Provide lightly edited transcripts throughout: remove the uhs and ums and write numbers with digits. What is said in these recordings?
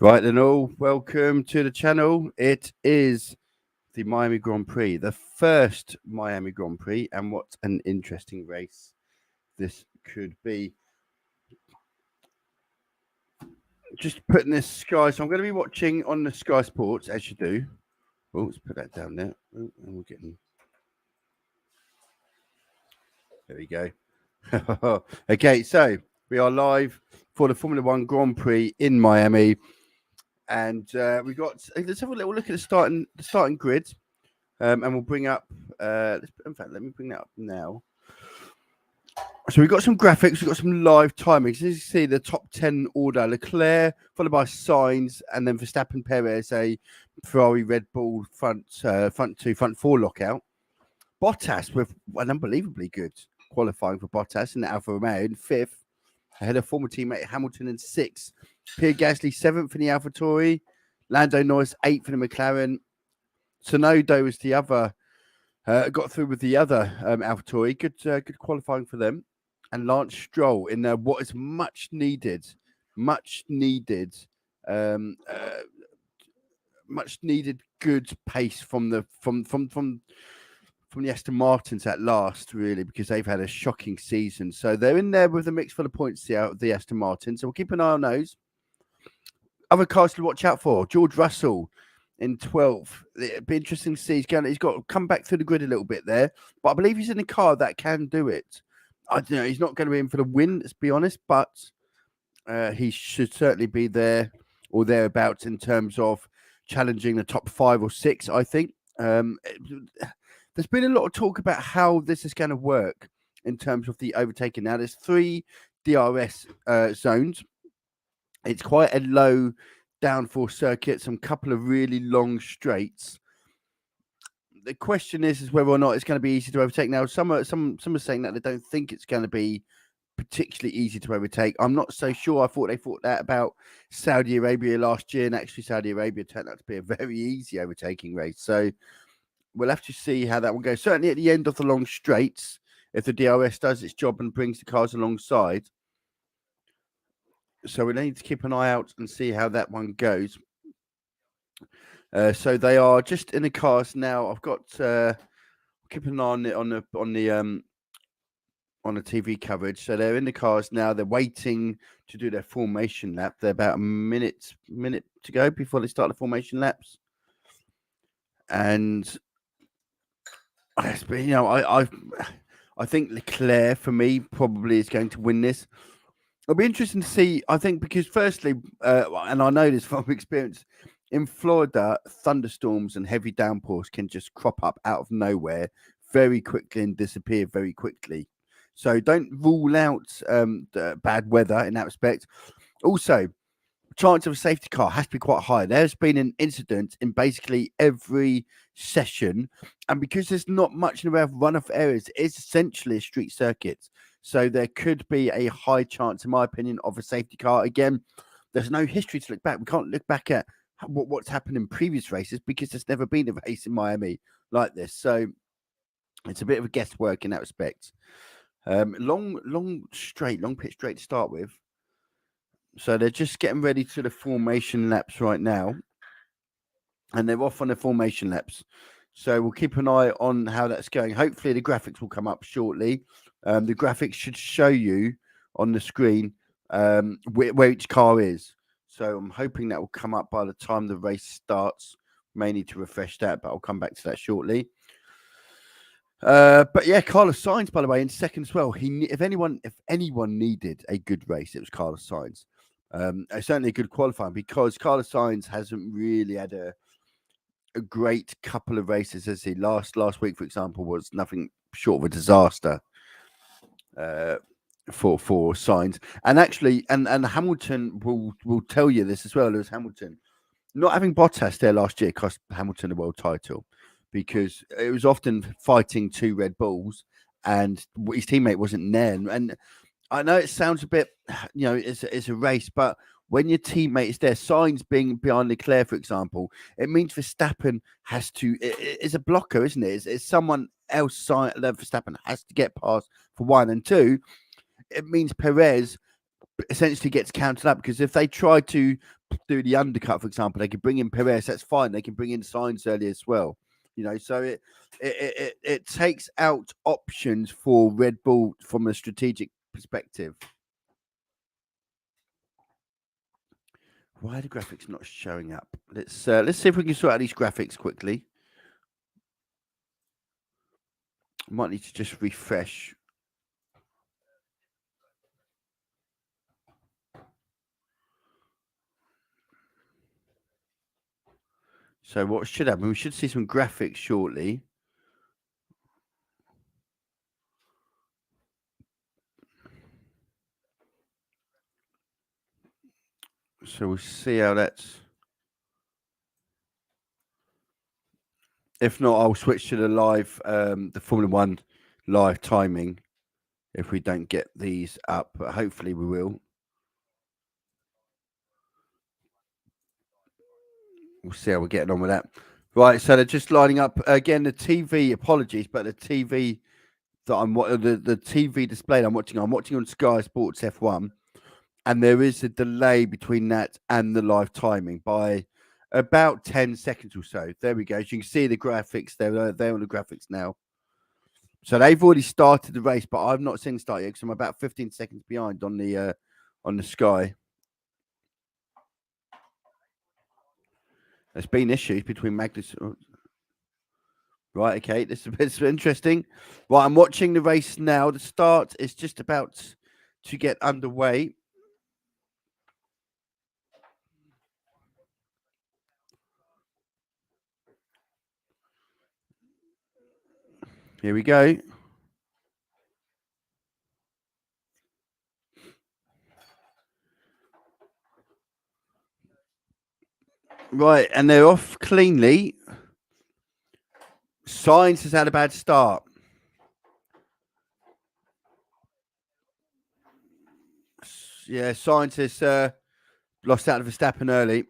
Right then, all welcome to the channel. It is the Miami Grand Prix, the first Miami Grand Prix, and what an interesting race this could be. Just putting this Sky, so I'm going to be watching on the Sky Sports as you do. Oh, let's put that down there. Oh, and we're getting there. We go. Okay, so we are live for the Formula One Grand Prix in Miami. And we got. Let's have a little look at the starting grid, and we'll bring up. In fact, let me bring that up now. So we've got some graphics. We've got some live timings. As you see, the top 10 order: Leclerc, followed by Sainz, and then Verstappen, Perez, a Ferrari, Red Bull front two, front four lockout. Bottas with an unbelievably good qualifying for Bottas in the Alfa Romeo in fifth, ahead of former teammate Hamilton in sixth. Pierre Gasly seventh in the AlphaTauri, Lando Norris eighth in the McLaren. Tsunoda was the other, got through with the other AlphaTauri. Good qualifying for them. And Lance Stroll in what is much needed, um, uh, much needed good pace from the Aston Martins at last, really, because they've had a shocking season. So they're in there with a mix full of points, the Aston Martin. So we'll keep an eye on those. Other cars to watch out for: George Russell in 12th. It'd be interesting to see. He's got to come back through the grid a little bit there, but I believe he's in a car that can do it. I don't know. He's not going to be in for the win, let's be honest, but he should certainly be there or thereabouts in terms of challenging the top 5 or 6, I think. There's been a lot of talk about how this is going to work in terms of the overtaking. Now, there's 3 DRS zones. It's quite a low downforce circuit, some couple of really long straights. The question is whether or not it's going to be easy to overtake. Now, some are saying that they don't think it's going to be particularly easy to overtake. I'm not so sure. I thought they thought that about Saudi Arabia last year, and actually Saudi Arabia turned out to be a very easy overtaking race. So we'll have to see how that one goes. Certainly at the end of the long straights, if the DRS does its job and brings the cars alongside. So we need to keep an eye out and see how that one goes. So they are just in the cars now. I've got keep an eye on the TV coverage. So they're in the cars now. They're waiting to do their formation lap. They're about a minute to go before they start the formation laps. And you know, I think Leclerc for me probably is going to win this. It'll be interesting to see. I think because firstly, and I know this from experience, in Florida, thunderstorms and heavy downpours can just crop up out of nowhere very quickly and disappear very quickly. So don't rule out the bad weather in that respect. Also, chance of a safety car has to be quite high. There's been an incident in basically every session, and because there's not much in the way of runoff areas, it's essentially a street circuit. So there could be a high chance, in my opinion, of a safety car. Again, there's no history to look back. We can't look back at what's happened in previous races because there's never been a race in Miami like this. So it's a bit of a guesswork in that respect. Long pit straight to start with. So they're just getting ready to the formation laps right now. And they're off on the formation laps. So we'll keep an eye on how that's going. Hopefully the graphics will come up shortly. The graphics should show you on the screen where each car is. So I'm hoping that will come up by the time the race starts. May need to refresh that, but I'll come back to that shortly. But yeah, Carlos Sainz, by the way, in second as well. If anyone needed a good race, it was Carlos Sainz. Certainly a good qualifying because Carlos Sainz hasn't really had a great couple of races. As he last week, for example, was nothing short of a disaster for Sainz. And actually, and Hamilton will tell you this as well. Lewis Hamilton not having Bottas there last year cost Hamilton the world title because it was often fighting 2 Red Bulls, and his teammate wasn't there. And I know it sounds a bit, you know, it's a race, but when your teammate is there, Sainz being behind Leclerc, for example, it means Verstappen has to. It's a blocker, isn't it? It's someone else. Verstappen has to get past for 1 and 2. It means Perez essentially gets counted up, because if they try to do the undercut, for example, they can bring in Perez. That's fine. They can bring in Sainz early as well. So it takes out options for Red Bull from a strategic perspective. Why are the graphics not showing up? Let's see if we can sort out these graphics quickly. Might need to just refresh. So what should happen? We should see some graphics shortly. So we'll see how that's. If not, I'll switch to the live, the Formula One live timing. If we don't get these up, but hopefully we will. We'll see how we're getting on with that. Right, so they're just lining up again. The TV, apologies, but the TV that the TV display I'm watching on Sky Sports F1, and there is a delay between that and the live timing by about 10 seconds or so. There we go. As you can see the graphics, they're on the graphics now. So they've already started the race, but I've not seen start yet because I'm about 15 seconds behind on the Sky. There's been issues between Magnus. Right, okay, this is interesting. Right, I'm watching the race now. The start is just about to get underway. Here we go. Right, and they're off cleanly. Sainz has had a bad start. Yeah, Sainz has lost out of Verstappen early.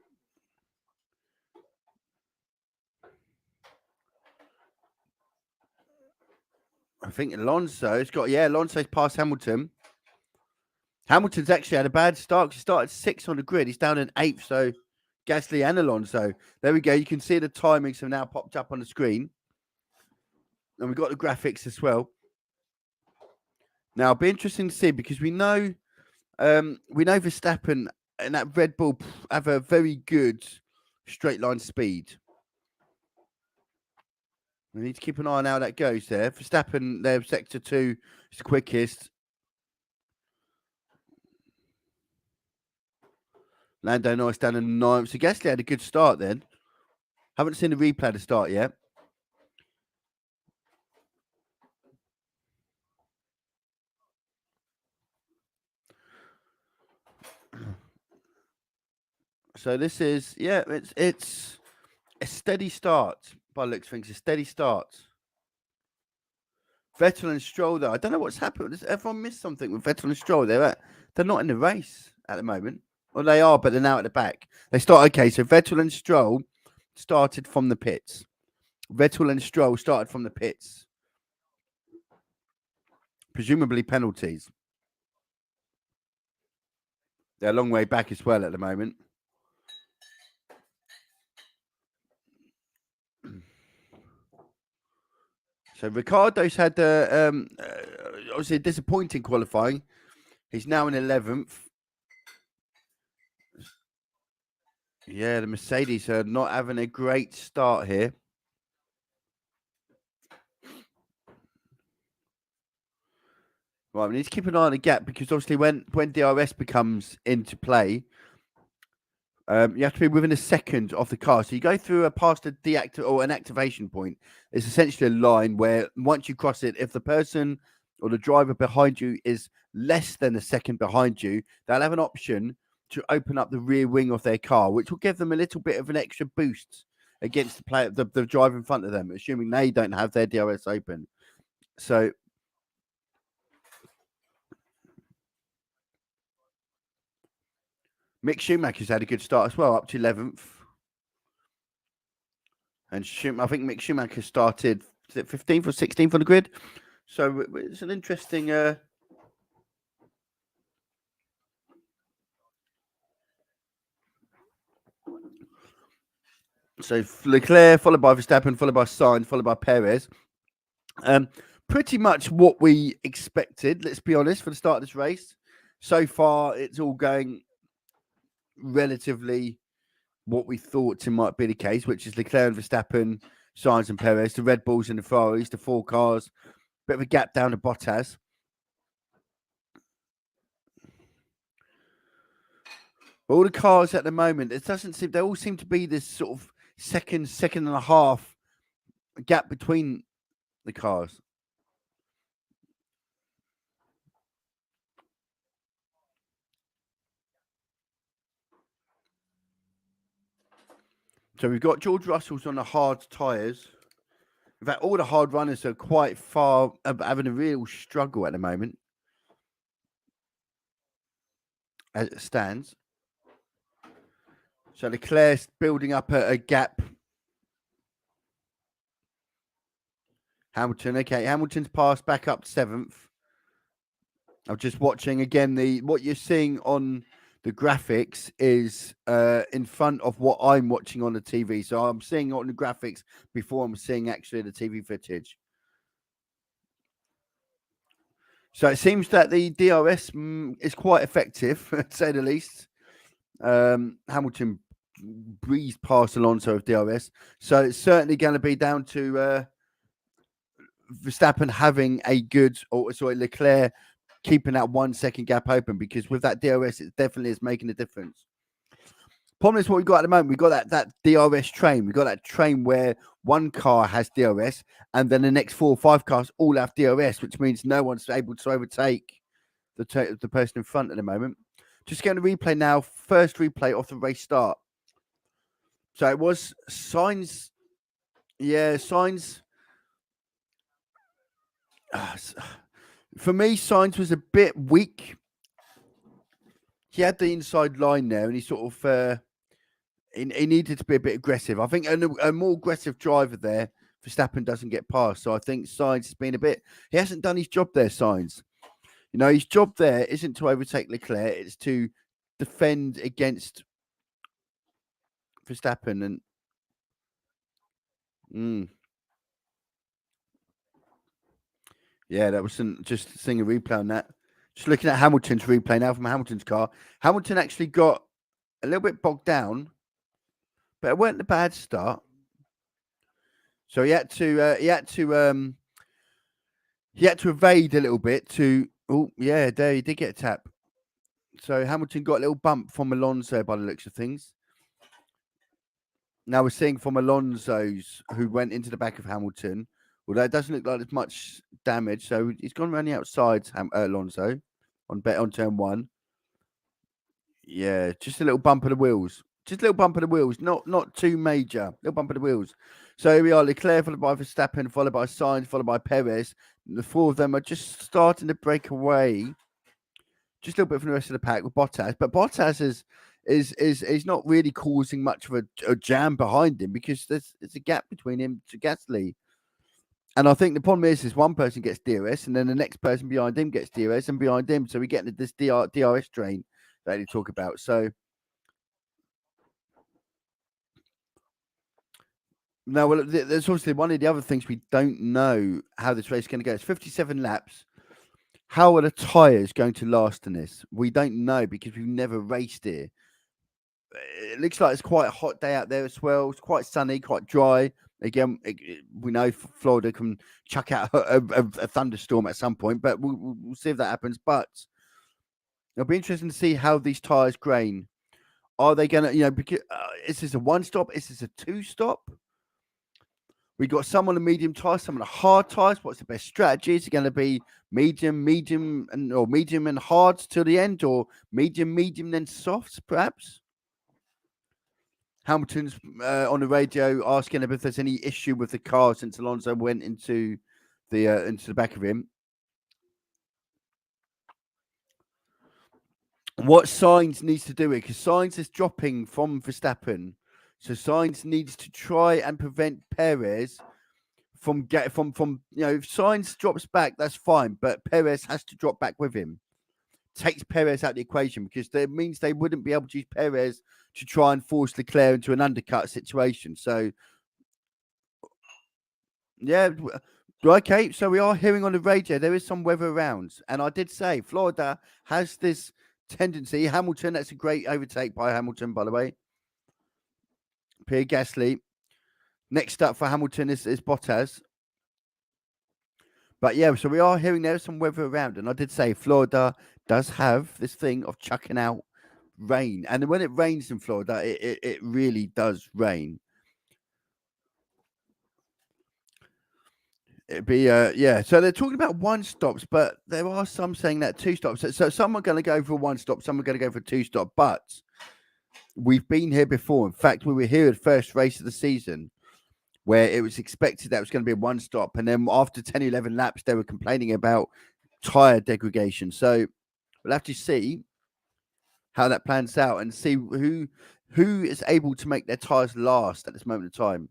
I think Alonso's passed Hamilton. Hamilton's actually had a bad start. He started 6th on the grid. He's down in 8th, so Gasly and Alonso. There we go. You can see the timings have now popped up on the screen. And we've got the graphics as well. Now, it'll be interesting to see, because we know Verstappen and that Red Bull have a very good straight line speed. We need to keep an eye on how that goes there. Verstappen, their sector 2 is the quickest. Lando Norris down in 9th. So Gasly had a good start then. Haven't seen the replay of the start yet. So this is, it's a steady start by looks of things. A steady start. Vettel and Stroll, though, I don't know what's happened. Does everyone miss something with Vettel and Stroll? They're not in the race at the moment. Well, they are, but they're now at the back. They start, okay, so Vettel and Stroll started from the pits. Presumably penalties. They're a long way back as well at the moment. So Ricciardo's had obviously a disappointing qualifying. He's now in 11th. Yeah, the Mercedes are not having a great start here. Right, we need to keep an eye on the gap, because obviously when DRS becomes into play, you have to be within a second of the car. So you go through past an activation point. It's essentially a line where once you cross it, if the person or the driver behind you is less than a second behind you, they'll have an option to open up the rear wing of their car, which will give them a little bit of an extra boost against the driver in front of them, assuming they don't have their DRS open. So Mick Schumacher's had a good start as well, up to 11th. And I think Mick Schumacher started 15th or 16th on the grid. So it's an interesting. So Leclerc, followed by Verstappen, followed by Sainz, followed by Perez. Pretty much what we expected, let's be honest, for the start of this race. So far, it's all going relatively what we thought might be the case, which is Leclerc and Verstappen, Sainz and Perez, the Red Bulls and the Ferraris, the 4 cars, bit of a gap down to Bottas. All the cars at the moment, it doesn't seem, they all seem to be this sort of second and a half gap between the cars. So we've got George Russell's on the hard tyres. In fact, all the hard runners are quite far, having a real struggle at the moment, as it stands. So Leclerc's building up a gap. Hamilton, okay, Hamilton's passed back up to 7th. I'm just watching again. What you're seeing on the graphics is in front of what I'm watching on the TV. So I'm seeing it on the graphics before I'm seeing actually the TV footage. So it seems that the DRS is quite effective, to say the least. Hamilton breezed past Alonso with DRS. So it's certainly going to be down to Verstappen having a good, or sorry, Leclerc keeping that 1 second gap open, because with that DRS, it definitely is making a difference. Problem is what we've got at the moment. We've got that DRS train. We've got that train where one car has DRS and then the next 4 or 5 cars all have DRS, which means no one's able to overtake the person in front at the moment. Just going to replay now. First replay off the race start. So it was Sainz. Yeah, Sainz. For me, Sainz was a bit weak. He had the inside line there, and he sort of he needed to be a bit aggressive. I think a more aggressive driver there, Verstappen doesn't get past. So I think Sainz has been a bit. He hasn't done his job there, Sainz. You know, his job there isn't to overtake Leclerc; it's to defend against Verstappen. And yeah, that was just seeing a replay on that. Just looking at Hamilton's replay now from Hamilton's car. Hamilton actually got a little bit bogged down, but it weren't a bad start. So he had to evade a little bit to. Oh yeah, there he did get a tap. So Hamilton got a little bump from Alonso by the looks of things. Now we're seeing from Alonso's, who went into the back of Hamilton. Although it doesn't look like there's much damage, so he's gone around the outside, Alonso, on turn 1. Yeah, just a little bump of the wheels. Just a little bump of the wheels, not too major. Little bump of the wheels. So here we are, Leclerc followed by Verstappen, followed by Sainz, followed by Perez. The 4 of them are just starting to break away. Just a little bit from the rest of the pack with Bottas, but Bottas is not really causing much of a jam behind him, because there's a gap between him to Gasly. And I think the problem is one person gets DRS, and then the next person behind him gets DRS, and behind him, so we get this DRS train that you talk about. So now, well, there's obviously one of the other things we don't know how this race is going to go. It's 57 laps. How are the tyres going to last in this? We don't know, because we've never raced here. It looks like it's quite a hot day out there as well. It's quite sunny, quite dry. Again, we know Florida can chuck out a thunderstorm at some point, but we'll see if that happens. But it'll be interesting to see how these tyres grain. Are they going to, because is this a 1-stop? Is this a 2-stop? We got some on the medium tyres, some on the hard tyres. What's the best strategy? Is it going to be medium, or medium and hard till the end, or medium, then softs, perhaps? Hamilton's on the radio asking if there's any issue with the car since Alonso went into the back of him. What Sainz needs to do, because Sainz is dropping from Verstappen, so Sainz needs to try and prevent Perez from if Sainz drops back, that's fine, but Perez has to drop back with him, takes Perez out of the equation, because that means they wouldn't be able to use Perez to try and force Leclerc into an undercut situation. So, yeah. Okay, so we are hearing on the radio there is some weather around. And I did say Florida has this tendency. Hamilton, that's a great overtake by Hamilton, by the way. Pierre Gasly. Next up for Hamilton is Bottas. But yeah, so we are hearing there's some weather around. And I did say Florida does have this thing of chucking out rain. And when it rains in Florida, it really does rain. It'd be yeah. So they're talking about one stops, but there are some saying that two stops. So some are going to go for one stop, some are going to go for two stop. But we've been here before. In fact, we were here at the first race of the season, where it was expected that it was going to be a one stop, and then after 10, 11 laps, they were complaining about tire degradation. So we'll have to see how that plans out and see who is able to make their tires last at this moment in time.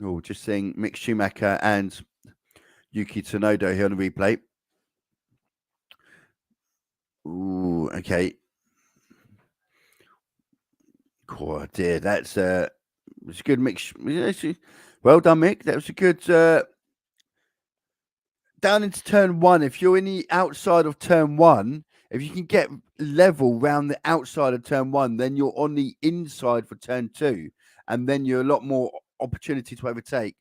Oh, just seeing Mick Schumacher and Yuki Tsunoda here on the replay. Ooh, okay. Oh dear, that's it's a good mix. Well done, Mick. That was a good down into turn one. If you're in the outside of turn one, if you can get level round the outside of turn one, then you're on the inside for turn two, and then you're a lot more opportunity to overtake.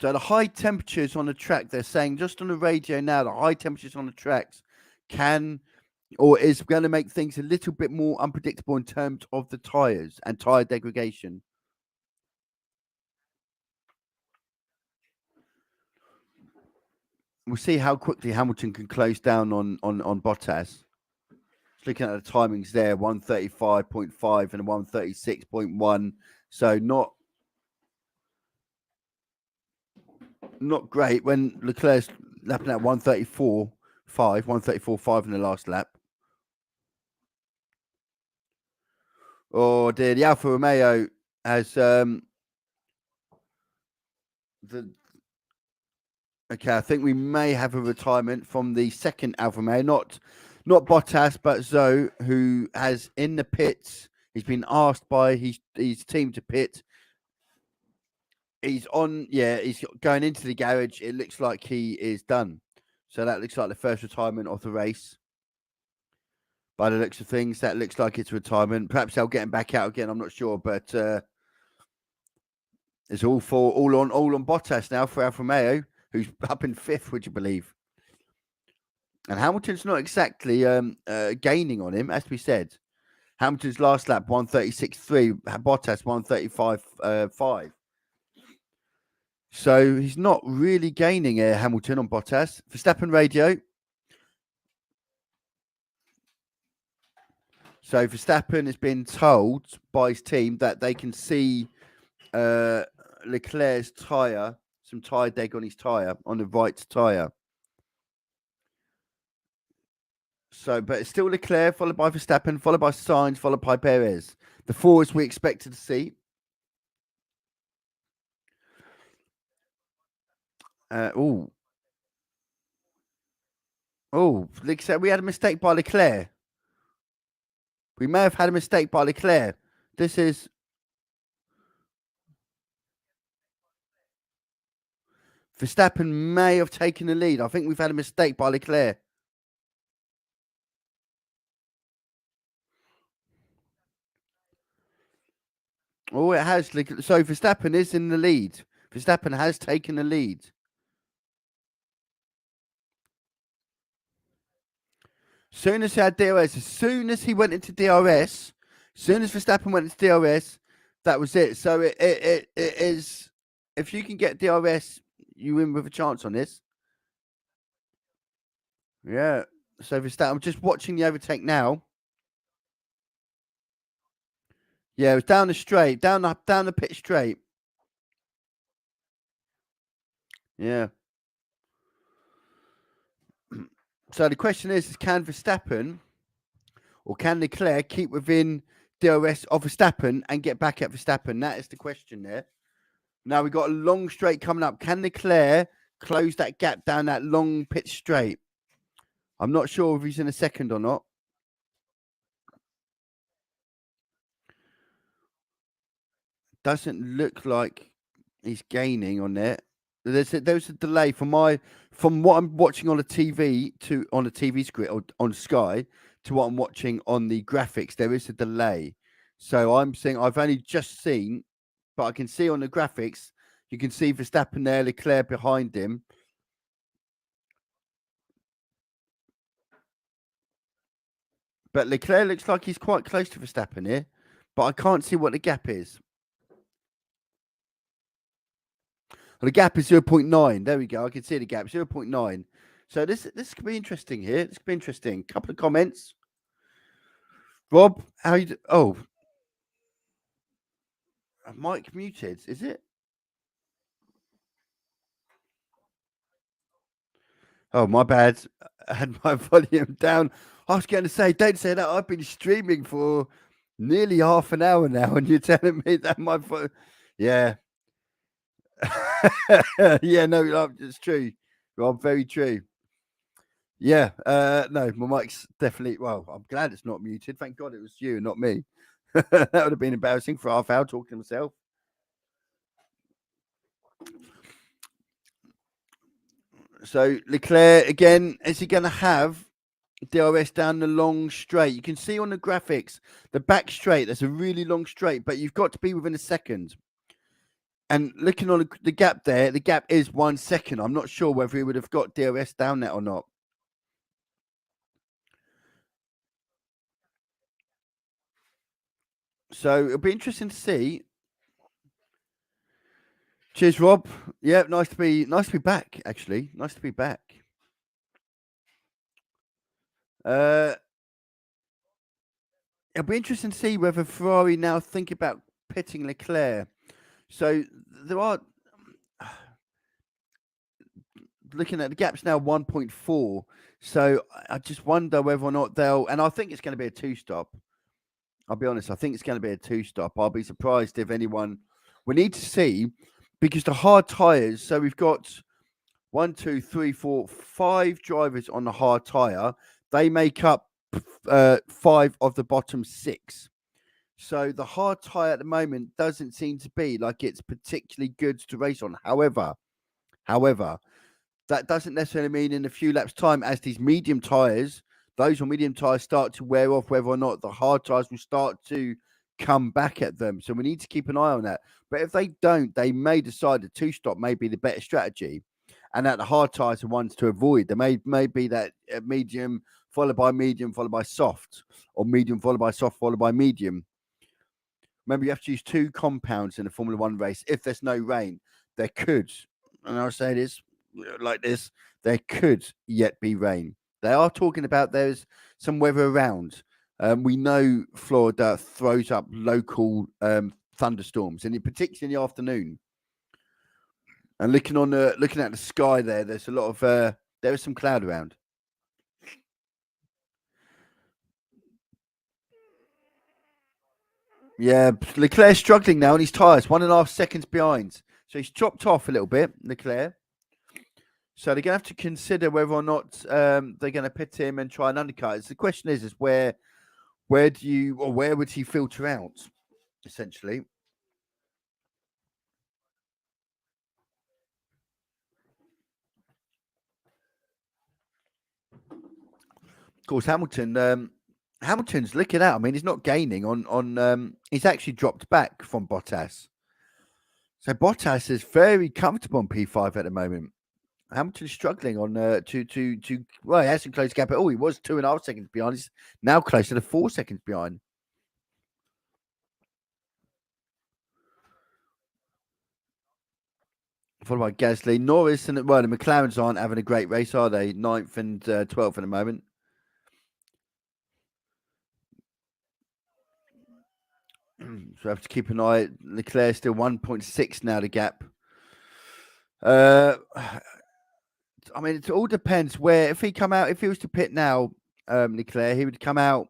So the high temperatures on the track, they're saying just on the radio now, the high temperatures on the tracks can or is going to make things a little bit more unpredictable in terms of the tires and tire degradation. We'll see how quickly Hamilton can close down on Bottas. Just looking at the timings there, 135.5 and 136.1. So not great when Leclerc's lapping at 134.5, 134.5 in the last lap. Oh dear, the Alfa Romeo has okay, I think we may have a retirement from the second Alfa Romeo, not Bottas, but Zhou, who has in the pits. He's been asked by his team to pit. He's on, yeah, he's going into the garage. It looks like he is done. So that looks like the first retirement of the race. By the looks of things, that looks like it's retirement. Perhaps they'll get him back out again. I'm not sure, but it's all on Bottas now for Alfa Romeo, who's up in fifth, would you believe? And Hamilton's not exactly gaining on him, as we said. Hamilton's last lap 136.3, Bottas 135.5. So he's not really gaining Hamilton on Bottas. Verstappen radio. So Verstappen has been told by his team that they can see Leclerc's tyre, some tyre deg on his tyre, on the right tyre. So, but it's still Leclerc, followed by Verstappen, followed by Sainz, followed by Perez. The four as we expected to see. Oh, we had a mistake by Leclerc. We may have had a mistake by Leclerc. This is Verstappen may have taken the lead. I think we've had a mistake by Leclerc. Oh, it has. So Verstappen is in the lead. Verstappen has taken the lead. Soon as he had DRS, as soon as he went into DRS, as soon as Verstappen went into DRS, that was it. So it is. If you can get DRS, you win with a chance on this. Yeah. So Verstappen, I'm just watching the overtake now. Yeah, it was down the straight, down the pit straight. Yeah. So the question is can Verstappen or can Leclerc keep within DRS of Verstappen and get back at Verstappen? That is the question there. Now we've got a long straight coming up. Can Leclerc close that gap down that long pit straight? I'm not sure if he's in a second or not. Doesn't look like he's gaining on there. There's a delay from what I'm watching on the TV on the TV screen or on Sky to what I'm watching on the graphics. There is a delay, so I'm saying I've only just seen, but I can see on the graphics you can see Verstappen there, Leclerc behind him. But Leclerc looks like he's quite close to Verstappen here, but I can't see what the gap is. Well, the gap is 0.9. There we go. I can see the gap, 0.9. So this could be interesting here. This could be interesting. Couple of comments. Rob, how you? Oh, mic muted. Is it? Oh, my bad. I had my volume down. I was going to say, don't say that. I've been streaming for nearly half an hour now, and you're telling me that my phone. Yeah. Yeah, no, it's true. Rob, very true. Yeah, no, my mic's definitely. Well, I'm glad it's not muted. Thank God it was you, not me. That would have been embarrassing for half hour talking to myself. So Leclerc again, is he going to have DRS down the long straight? You can see on the graphics the back straight. That's a really long straight, but you've got to be within a second. And looking on the gap there, the gap is 1 second. I'm not sure whether he would have got DRS down that or not. So it'll be interesting to see. Cheers, Rob. Yeah, nice to be back. Actually, nice to be back. It'll be interesting to see whether Ferrari now think about pitting Leclerc. So there are looking at the gaps now 1.4. So I just wonder whether or not they'll. And I think it's going to be a two-stop. I'll be honest. I think it's going to be a two-stop. I'll be surprised if anyone. We need to see because the hard tires. So we've got 1, 2, 3, 4, 5 drivers on the hard tire. They make up 5 of the bottom 6. So the hard tire at the moment doesn't seem to be like it's particularly good to race on. However, that doesn't necessarily mean in a few laps' time, as these medium tires, those on medium tires start to wear off, whether or not the hard tires will start to come back at them. So we need to keep an eye on that. But if they don't, they may decide that two-stop may be the better strategy, and that the hard tires are ones to avoid. There may be that medium followed by soft, or medium followed by soft followed by medium. Remember, you have to use 2 compounds in a Formula One race. If there's no rain, there could, and I'll say this like this, there could yet be rain. They are talking about there's some weather around. We know Florida throws up local thunderstorms, and in particular in the afternoon. And looking at the sky there's a lot of there is some cloud around. Yeah, Leclerc's struggling now on his tyres, 1.5 seconds behind. So he's chopped off a little bit, Leclerc. So they're going to have to consider whether or not they're going to pit him and try and undercut. So the question is where would he filter out, essentially? Of course, Hamilton's looking out. I mean, he's not gaining on. He's actually dropped back from Bottas. So Bottas is very comfortable on P5 at the moment. Hamilton's struggling on well, he hasn't closed the gap at all. He was 2.5 seconds behind. He's now closer to 4 seconds behind. Followed by Gasly, Norris, and the McLarens aren't having a great race, are they? 9th and 12th at the moment. So I have to keep an eye. Leclerc still 1.6 now, the gap. I mean, it all depends where. If he was to pit now, Leclerc, he would come out.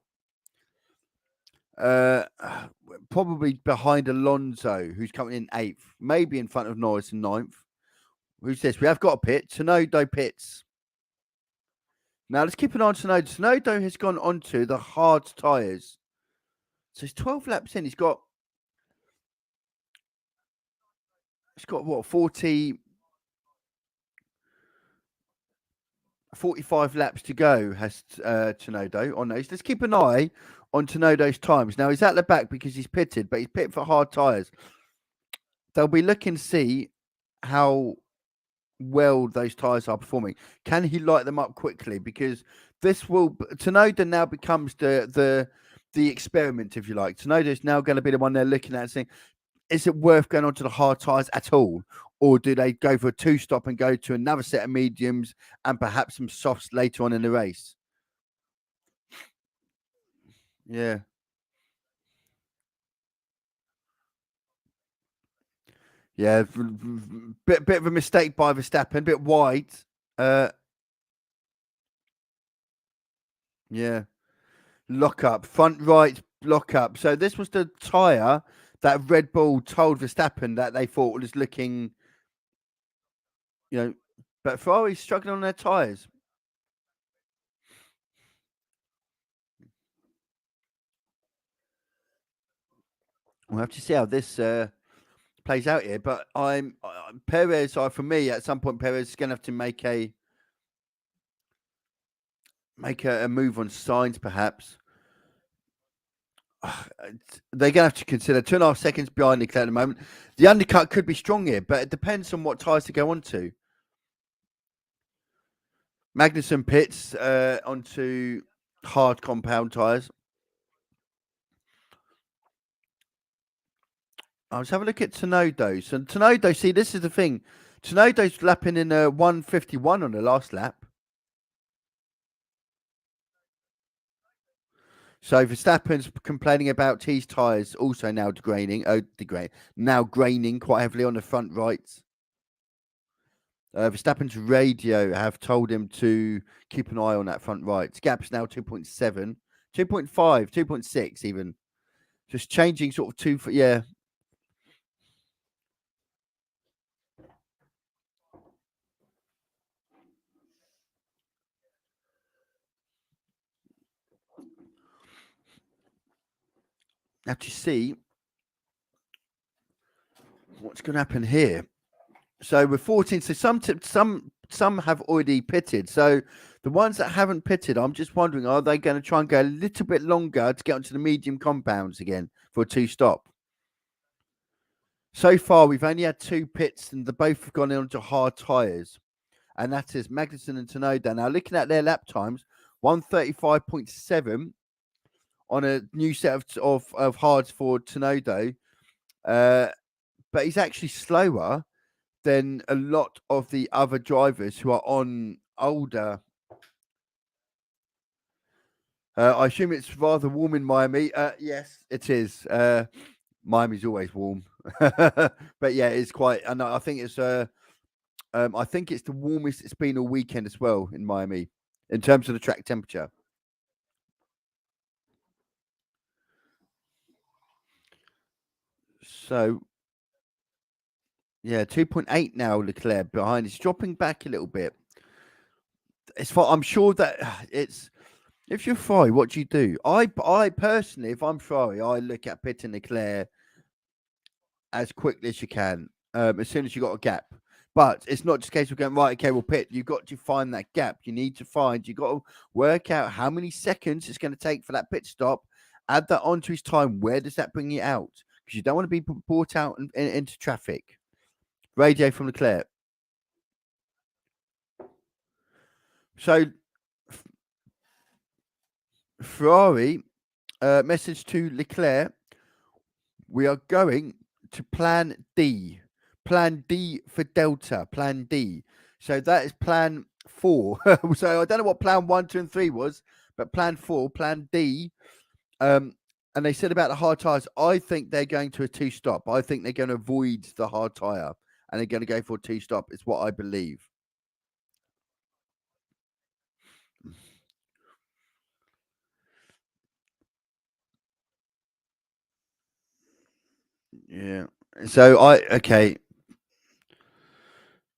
Uh, probably behind Alonso, who's coming in 8th, maybe in front of Norris in 9th. Who's this? We have got a pit. Tsunoda pits. Now let's keep an eye on Tsunoda. Tsunoda has gone onto the hard tyres. So he's 12 laps in. He's got what, 45 laps to go, has Tsunoda on those. Let's keep an eye on Tsunoda's times. Now he's at the back because he's pitted, but he's pitted for hard tyres. They'll be looking to see how well those tyres are performing. Can he light them up quickly? Because Tsunoda now becomes the experiment, if you like. Tsunoda is now going to be the one they're looking at and saying, is it worth going on to the hard tyres at all? Or do they go for a 2-stop and go to another set of mediums and perhaps some softs later on in the race? Yeah. Yeah. Bit of a mistake by Verstappen, bit wide. Yeah. Lock up, front right lock up. So this was the tyre that Red Bull told Verstappen that they thought was looking, but Ferrari's struggling on their tyres. We'll have to see how this plays out here. But Perez. For me, at some point, Perez is going to have to make a move on Sainz, perhaps. They're going to have to consider 2.5 seconds behind Leclerc at the moment. The undercut could be strong here, but it depends on what tyres to go onto. Magnussen pits onto hard compound tyres. I was having a look at Tsunoda. So Tsunoda, see, this is the thing. Tsunoda's lapping in 1:51 on the last lap. So Verstappen's complaining about his tyres also now now graining quite heavily on the front right. Verstappen's radio have told him to keep an eye on that front right. Gap's now 2.7, 2.5, 2.6 even. Just changing sort of yeah. Have to see what's going to happen here. So we're 14. So some have already pitted. So the ones that haven't pitted, I'm just wondering, are they going to try and go a little bit longer to get onto the medium compounds again for a 2-stop? So far, we've only had 2 pits, and they both have gone onto hard tyres, and that is Magnussen and Tsunoda. Now, looking at their lap times, 1:35.7 on a new set of hards for Tsunoda, but he's actually slower than a lot of the other drivers who are on older. I assume it's rather warm in Miami. Yes, it is. Miami's always warm, but yeah, it's quite. And I think it's. I think it's the warmest it's been all weekend as well in Miami in terms of the track temperature. So, yeah, 2.8 now. Leclerc behind. It's dropping back a little bit. I'm sure that it's. If you're Ferrari, what do you do? I personally, if I'm Ferrari, I look at pitting Leclerc as quickly as you can, as soon as you got a gap. But it's not just a case of going, right, okay, we'll pit. You've got to find that gap. You've got to work out how many seconds it's going to take for that pit stop, add that onto his time. Where does that bring you out? Because you don't want to be brought out into traffic. Radio from Leclerc. So, Ferrari, message to Leclerc, we are going to plan D. Plan D for Delta. Plan D. So that is plan 4. So I don't know what plan 1, 2, and 3 was, but plan 4, plan D. And they said about the hard tyres, I think they're going to a 2-stop. I think they're going to avoid the hard tyre and they're going to go for a 2-stop. It's what I believe. Yeah. So okay.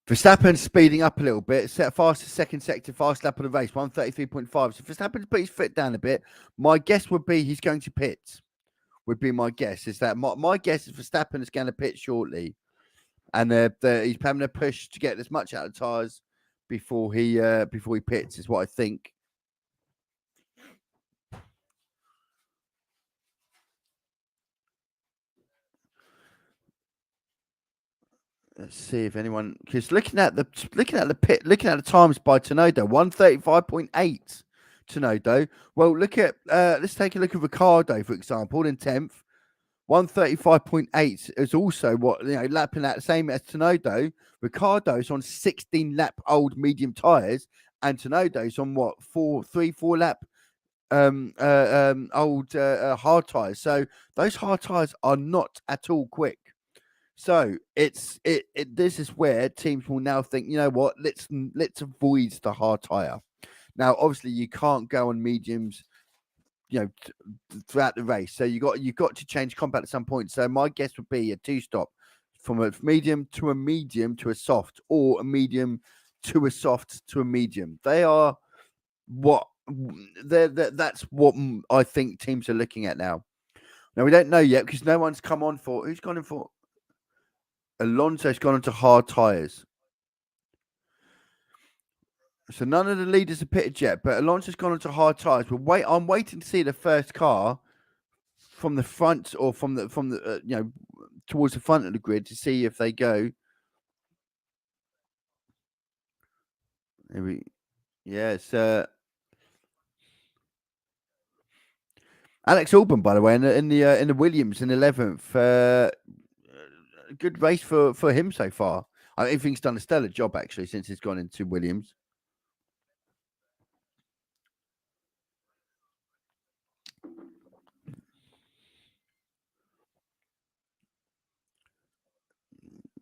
Verstappen speeding up a little bit, set fastest second sector, fast lap of the race, 133.5. So Verstappen put his foot down a bit. My guess would be he's going to pit. Would be my guess. Is that my guess is Verstappen is going to pit shortly, and he's having a push to get as much out of tires before he pits. Is what I think. Let's see if anyone, because looking at the times by Tsunoda, 135.8 Tsunoda. Well, let's take a look at Ricardo, for example, in 10th. 135.8 is also lapping at the same as Tsunoda. Ricardo's on 16 lap old medium tires, and Tsunoda's on what, 4 lap old hard tires. So those hard tires are not at all quick. So this is where teams will now think, you know what, let's avoid the hard tire. Now, obviously, you can't go on mediums, throughout the race. So you've got to change compound at some point. So my guess would be a 2-stop from a medium to a soft, or a medium to a soft to a medium. They are what that's what I think teams are looking at now. Now we don't know yet because no one's come on for. Who's gone in for? Alonso's gone into hard tyres. So none of the leaders are pitted yet, but Alonso's gone into hard tyres. I'm waiting to see the first car from the front, or from the towards the front of the grid, to see if they go. Yes, Alex Albon, by the way, in the Williams in 11th. Good race for him so far. I think he's done a stellar job actually since he's gone into Williams.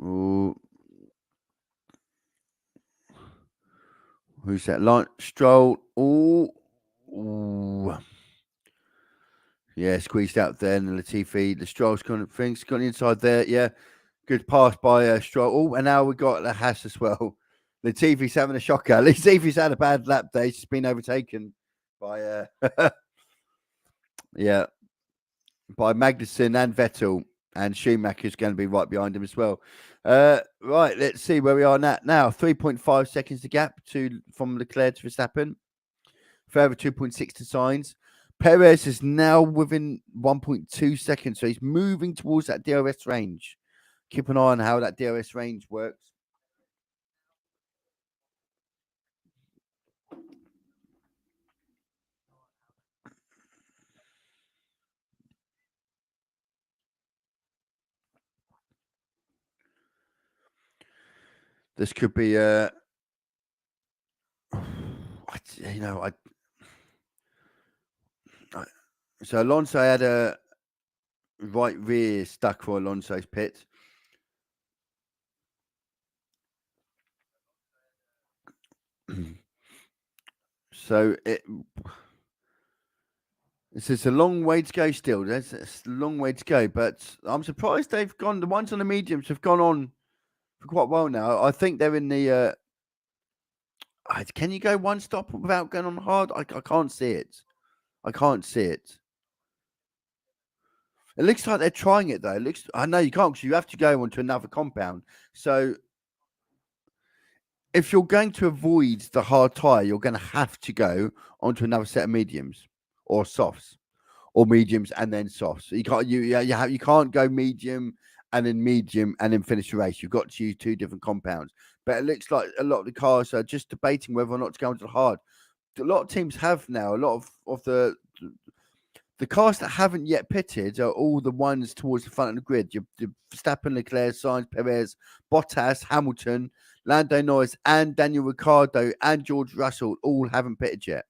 Ooh. Who's that? Lance Stroll. Ooh. Yeah, squeezed out there. And Latifi, the Stroll's got inside there. Yeah, good pass by Stroll. Oh, and now we got the Haas as well. Latifi's having a shocker. Latifi's had a bad lap day. He's been overtaken by yeah, by Magnussen and Vettel, and Schumacher's going to be right behind him as well. Right, let's see where we are now. 3.5 seconds the gap from Leclerc to Verstappen. Further 2.6 to Sainz. Perez is now within 1.2 seconds, so he's moving towards that DRS range. Keep an eye on how that DRS range works. This could be so Alonso had a right rear stuck for Alonso's pit. So it's a long way to go still. There's a long way to go, but I'm surprised they've gone. The ones on the mediums have gone on for quite a while now. I think they're in the. Can you go one stop without going on hard? I can't see it. I can't see it. It looks like they're trying it though. I know you can't, because you have to go onto another compound. So if you're going to avoid the hard tire, you're going to have to go onto another set of mediums or softs, or mediums and then softs. So you can't go medium and then finish the race. You've got to use 2 different compounds. But it looks like a lot of the cars are just debating whether or not to go into the hard. A lot of teams have now. A lot of the cars that haven't yet pitted are all the ones towards the front of the grid. Your Verstappen, Leclerc, Sainz, Perez, Bottas, Hamilton, Lando Norris, and Daniel Ricciardo, and George Russell all haven't pitted yet.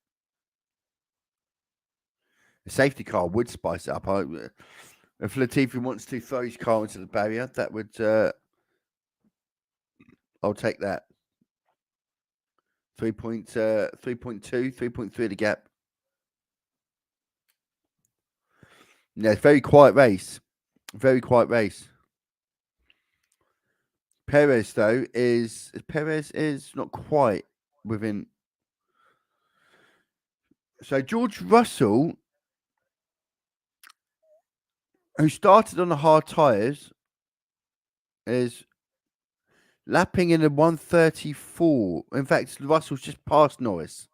A safety car would spice it up. If Latifi wants to throw his car into the barrier, that would. I'll take that. 3.2, 3.3 the gap. Yeah, it's very quiet race. Very quiet race. Perez though is not quite within. So George Russell, who started on the hard tyres, is lapping in a 134. In fact, Russell's just past Norris.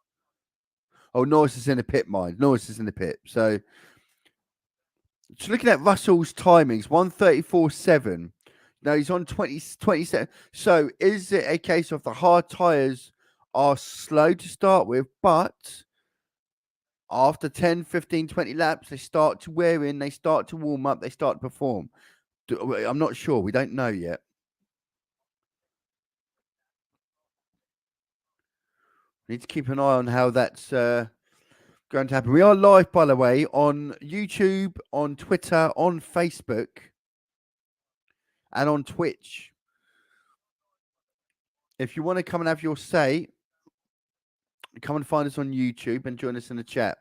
Oh, Norris is in the pit, mind. Norris is in the pit. So looking at Russell's timings, 134.7. Now he's on 27. So is it a case of the hard tyres are slow to start with, but after 10, 15, 20 laps, they start to wear in, they start to warm up, they start to perform? I'm not sure. We don't know yet. Need to keep an eye on how that's going to happen. We are live, by the way, on YouTube, on Twitter, on Facebook, and on Twitch. If you want to come and have your say, come and find us on YouTube and join us in the chat.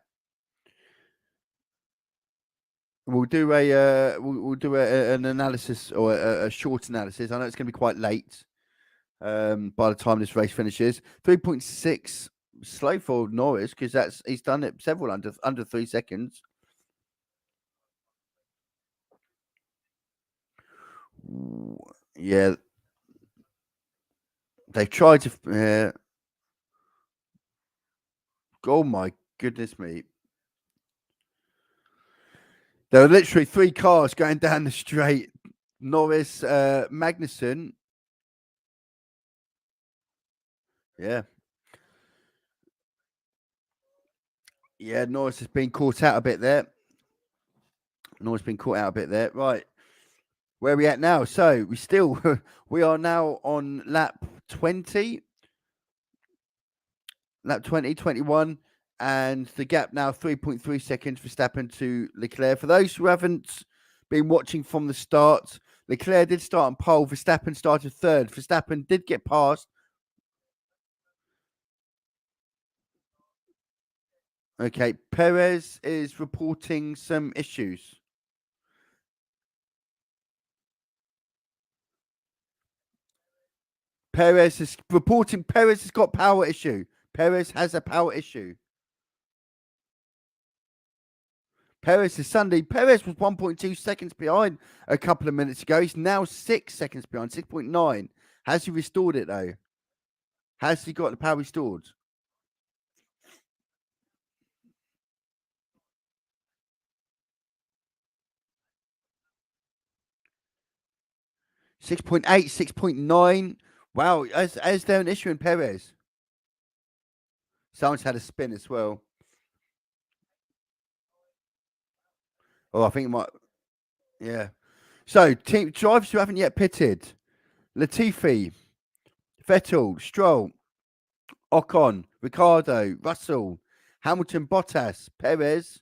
We'll do an analysis or a short analysis. I know it's going to be quite late by the time this race finishes. 3.6 slow for Norris because he's done it several under 3 seconds. Yeah, they've tried to. Oh my goodness me! There are literally 3 cars going down the straight. Norris, Magnussen. Yeah. Yeah, Norris has been caught out a bit there. Right. Where are we at now? So we are now on lap 20. Lap 20, 21. And the gap now 3.3 seconds for Verstappen to Leclerc. For those who haven't been watching from the start, Leclerc did start on pole. Verstappen started third. Verstappen did get past. Okay, Perez is reporting some issues. Perez has got power issue. Perez has a power issue. Perez was 1.2 seconds behind a couple of minutes ago. He's now 6 seconds behind, 6.9. Has he restored it though? Has he got the power restored? 6.8, 6.9. Wow, is there an issue in Perez? Someone's had a spin as well. Oh, I think it might. Yeah. So, team drivers who haven't yet pitted: Latifi, Vettel, Stroll, Ocon, Ricardo, Russell, Hamilton, Bottas, Perez,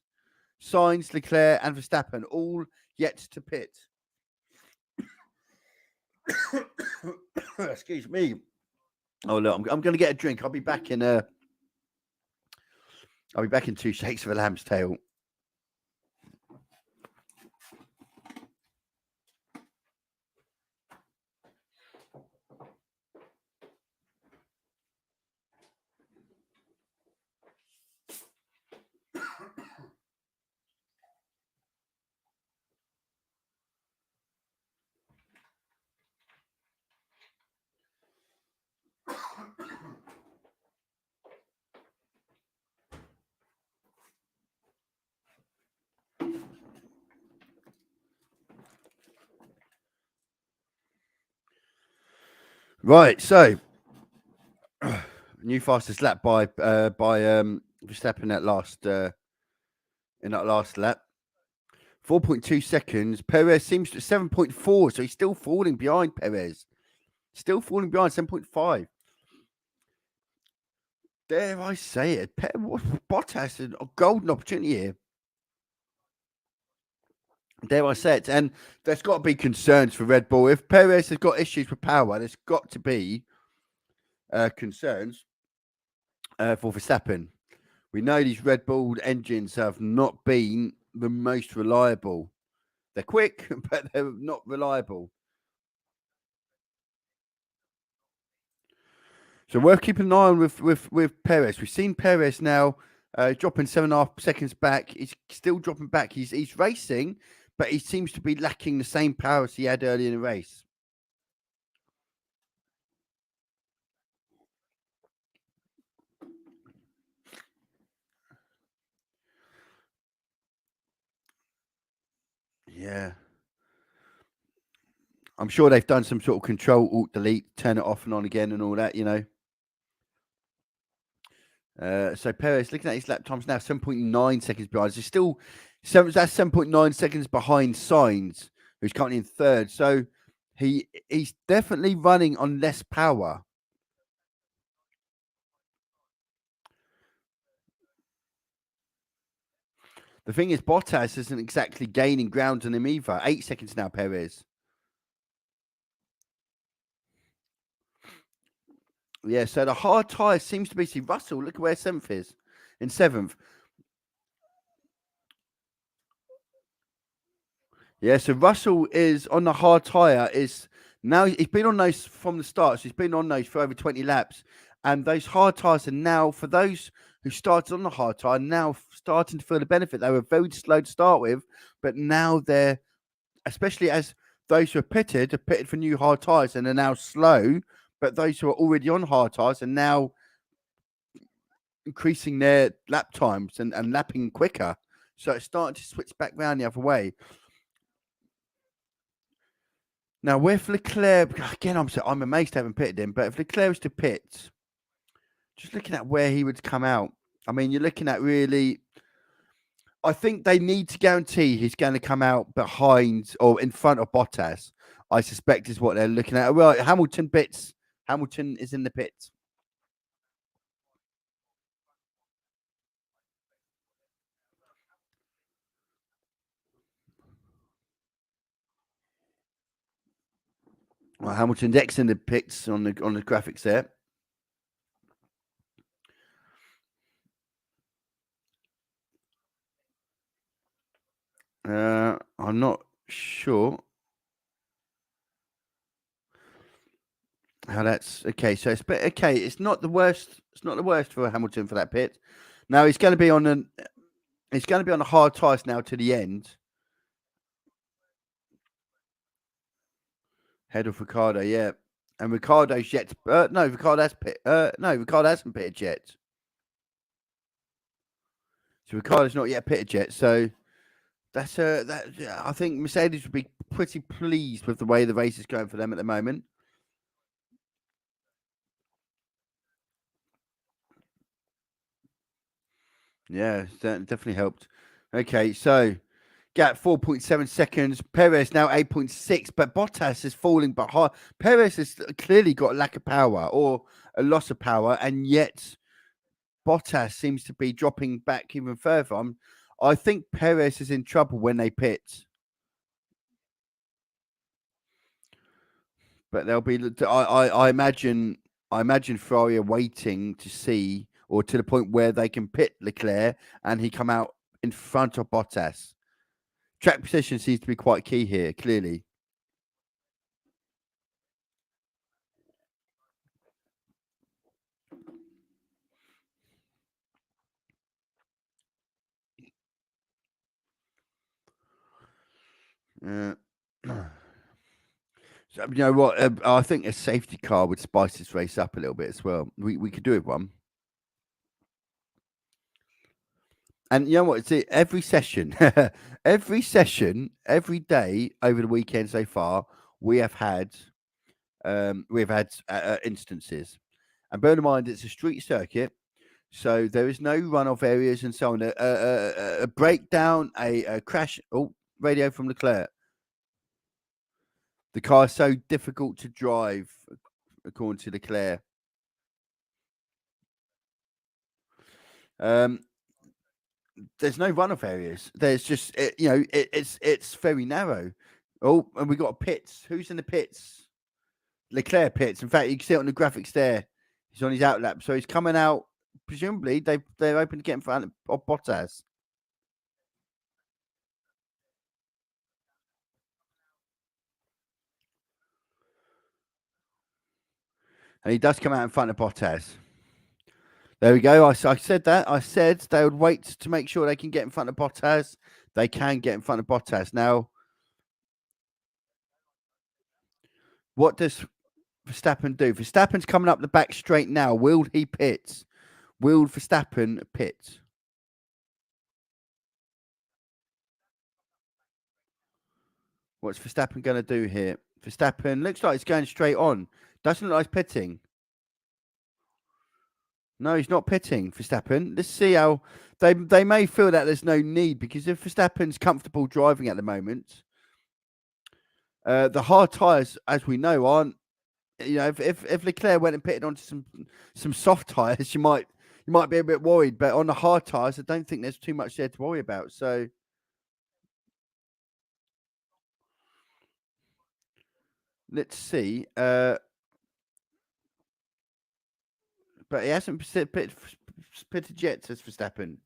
Sainz, Leclerc, and Verstappen, all yet to pit. Excuse me. Oh look, I'm going to get a drink. I'll be back in 2 shakes of a lamb's tail. Right, so new fastest lap by Verstappen in that last lap. 4.2 seconds. Perez seems to 7.4, so he's still falling behind Perez. Still falling behind 7.5. Dare I say it? Bottas had a golden opportunity here. Dare I say it? And there's got to be concerns for Red Bull. If Perez has got issues with power, there's got to be concerns for Verstappen. We know these Red Bull engines have not been the most reliable. They're quick, but they're not reliable. So worth keeping an eye on with Perez. We've seen Perez now dropping 7.5 seconds back. He's still dropping back. He's racing, but he seems to be lacking the same power as he had earlier in the race. Yeah. I'm sure they've done some sort of control, alt delete, turn it off and on again and all that, you know. So Perez looking at his lap times now, 7.9 seconds behind. So still that's 7.9 seconds behind Sainz, who's currently in third. So he's definitely running on less power. The thing is, Bottas isn't exactly gaining ground on him either. 8 seconds now, Perez. Yeah, so the hard tyre seems to be. See, Russell, look at where seventh is. In seventh. Yeah, so Russell is on the hard tyre. Is now he's been on those from the start. So he's been on those for over 20 laps. And those hard tyres are now, for those who started on the hard tyre, now starting to feel the benefit. They were very slow to start with, but now they're, especially as those who are pitted for new hard tyres and are now slow. But those who are already on hard tyres are now increasing their lap times and lapping quicker. So it's starting to switch back round the other way. Now, with Leclerc, again, I'm amazed they haven't pitted him, but if Leclerc was to pit, just looking at where he would come out, I mean, you're looking at really, I think they need to guarantee he's going to come out behind or in front of Bottas. I suspect is what they're looking at. Well, Hamilton pits. Hamilton is in the pits. Well, Hamilton's X in the pits on the graphics there. I'm not sure how that's okay. So okay. It's not the worst. It's not the worst for Hamilton for that pit. Now he's going to be on an. He's going to be on a hard tires now to the end. Head of Ricardo, yeah, and Ricardo's yet. No, Ricardo has pit. No, Ricardo hasn't pitted yet. So Ricardo's not yet pitted yet. So that's that. I think Mercedes would be pretty pleased with the way the race is going for them at the moment. Yeah, that definitely helped. Okay, so gap 4.7 seconds. Perez now 8.6, but Bottas is falling behind. Perez has clearly got a lack of power or a loss of power, and yet Bottas seems to be dropping back even further. I think Perez is in trouble when they pit, but they'll be. I imagine. I imagine Ferrari are waiting to see, or to the point where they can pit Leclerc and he come out in front of Bottas. Track position seems to be quite key here. Clearly, uh, so, you know what? I think a safety car would spice this race up a little bit as well. We could do it one. And you know what? It's every session, every day over the weekend so far, we have had instances. And bear in mind, it's a street circuit, so there is no runoff areas and so on. A breakdown, a crash. Oh, radio from Leclerc. The car is so difficult to drive, according to Leclerc. Um, there's no runoff areas. There's just it's very narrow. Oh, and we got pits. Who's in the pits? Leclerc pits. In fact, you can see it on the graphics there. He's on his outlap, so he's coming out. Presumably, they're open to get in front of Bottas. And he does come out in front of Bottas. There we go. I said that. I said they would wait to make sure they can get in front of Bottas. They can get in front of Bottas. Now, what does Verstappen do? Verstappen's coming up the back straight now. Will he pit? Will Verstappen pit? What's Verstappen going to do here? Verstappen looks like he's going straight on. Doesn't look like he's pitting. No, he's not pitting, Verstappen. Let's see how they may feel that there's no need, because if Verstappen's comfortable driving at the moment, the hard tyres, as we know, aren't. You know, if Leclerc went and pitted onto some soft tyres, you might be a bit worried. But on the hard tyres, I don't think there's too much there to worry about. So let's see. But he hasn't pitted yet, says Verstappen.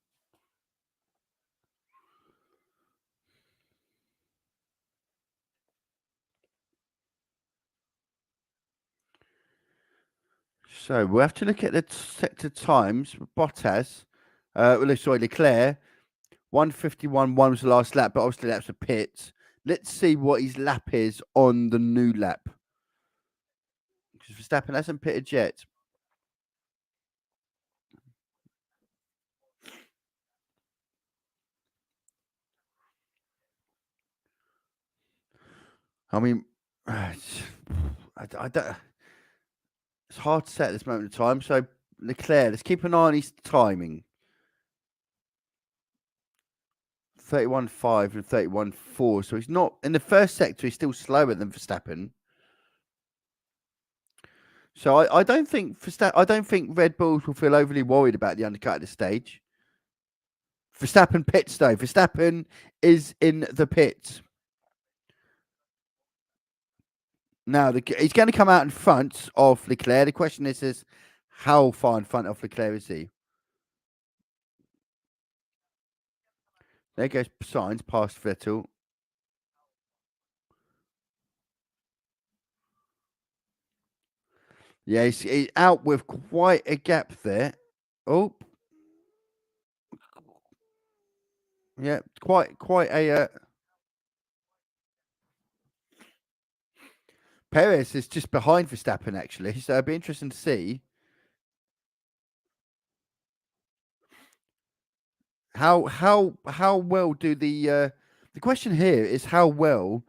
So we'll have to look at the sector times. Bottas, sorry, Leclerc, 1:51.1 was the last lap, but obviously that's a pit. Let's see what his lap is on the new lap. Because Verstappen hasn't pitted yet. I mean, I don't. It's hard to say at this moment in time. So Leclerc, let's keep an eye on his timing. 31.5 and 31.4. So he's not in the first sector. He's still slower than Verstappen. So I don't think I don't think Red Bulls will feel overly worried about the undercut at this stage. Verstappen pits though. Verstappen is in the pit. Now he's going to come out in front of Leclerc. The question is how far in front of Leclerc is he? There goes Sainz past Vettel. Yeah, he's out with quite a gap there. Oh, yeah, quite a. Perez is just behind Verstappen actually, so it'd be interesting to see how well do the question here is how well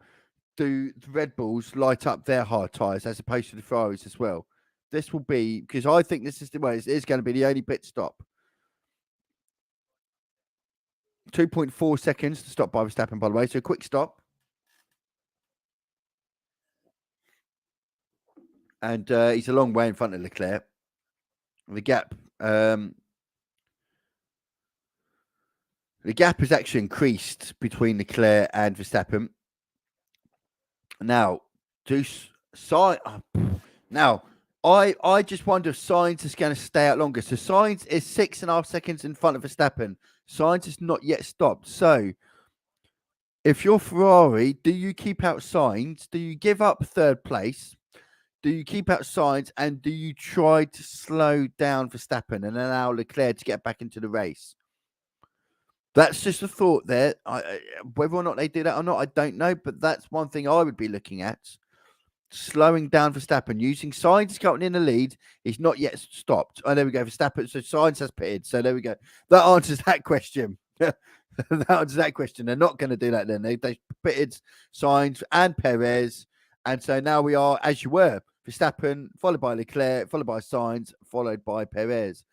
do the Red Bulls light up their hard tyres as opposed to the Ferraris as well. This will be, because I think this is the way, it's going to be the only pit stop. 2.4 seconds to stop by Verstappen, by the way. So a quick stop. And he's a long way in front of Leclerc. The gap has actually increased between Leclerc and Verstappen. Now, now I just wonder if Sainz is going to stay out longer. So Sainz is 6.5 seconds in front of Verstappen. Sainz has not yet stopped. So if you're Ferrari, do you keep out Sainz? Do you give up third place? Do you keep out Sainz, and do you try to slow down Verstappen and allow Leclerc to get back into the race? That's just a thought there. Whether or not they do that or not, I don't know. But that's one thing I would be looking at. Slowing down Verstappen, using Sainz currently in the lead. He's not yet stopped. Oh, there we go. Verstappen. So Sainz has pitted. So there we go. That answers that question. That answers that question. They're not going to do that then. They pitted Sainz and Perez. And so now we are, as you were, Verstappen, followed by Leclerc, followed by Sainz, followed by Perez.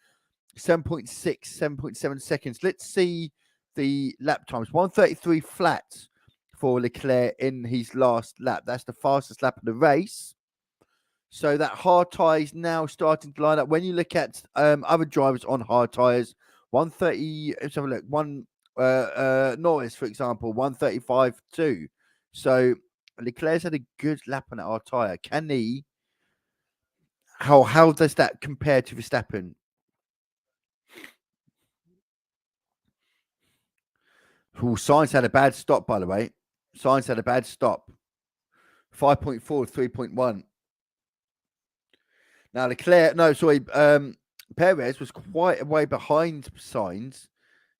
7.6, 7.7 seconds. Let's see the lap times. 1:33 flat for Leclerc in his last lap. That's the fastest lap of the race. So that hard tyre is now starting to line up. When you look at other drivers on hard tyres, 1:30. Let's have a look. Norris, for example, 1:35.2. So Leclerc's had a good lap on that hard tyre. Can he? How does that compare to Verstappen? Sainz had a bad stop, by the way. Sainz had a bad stop. 5.4, 3.1. Now Perez was quite a way behind Sainz.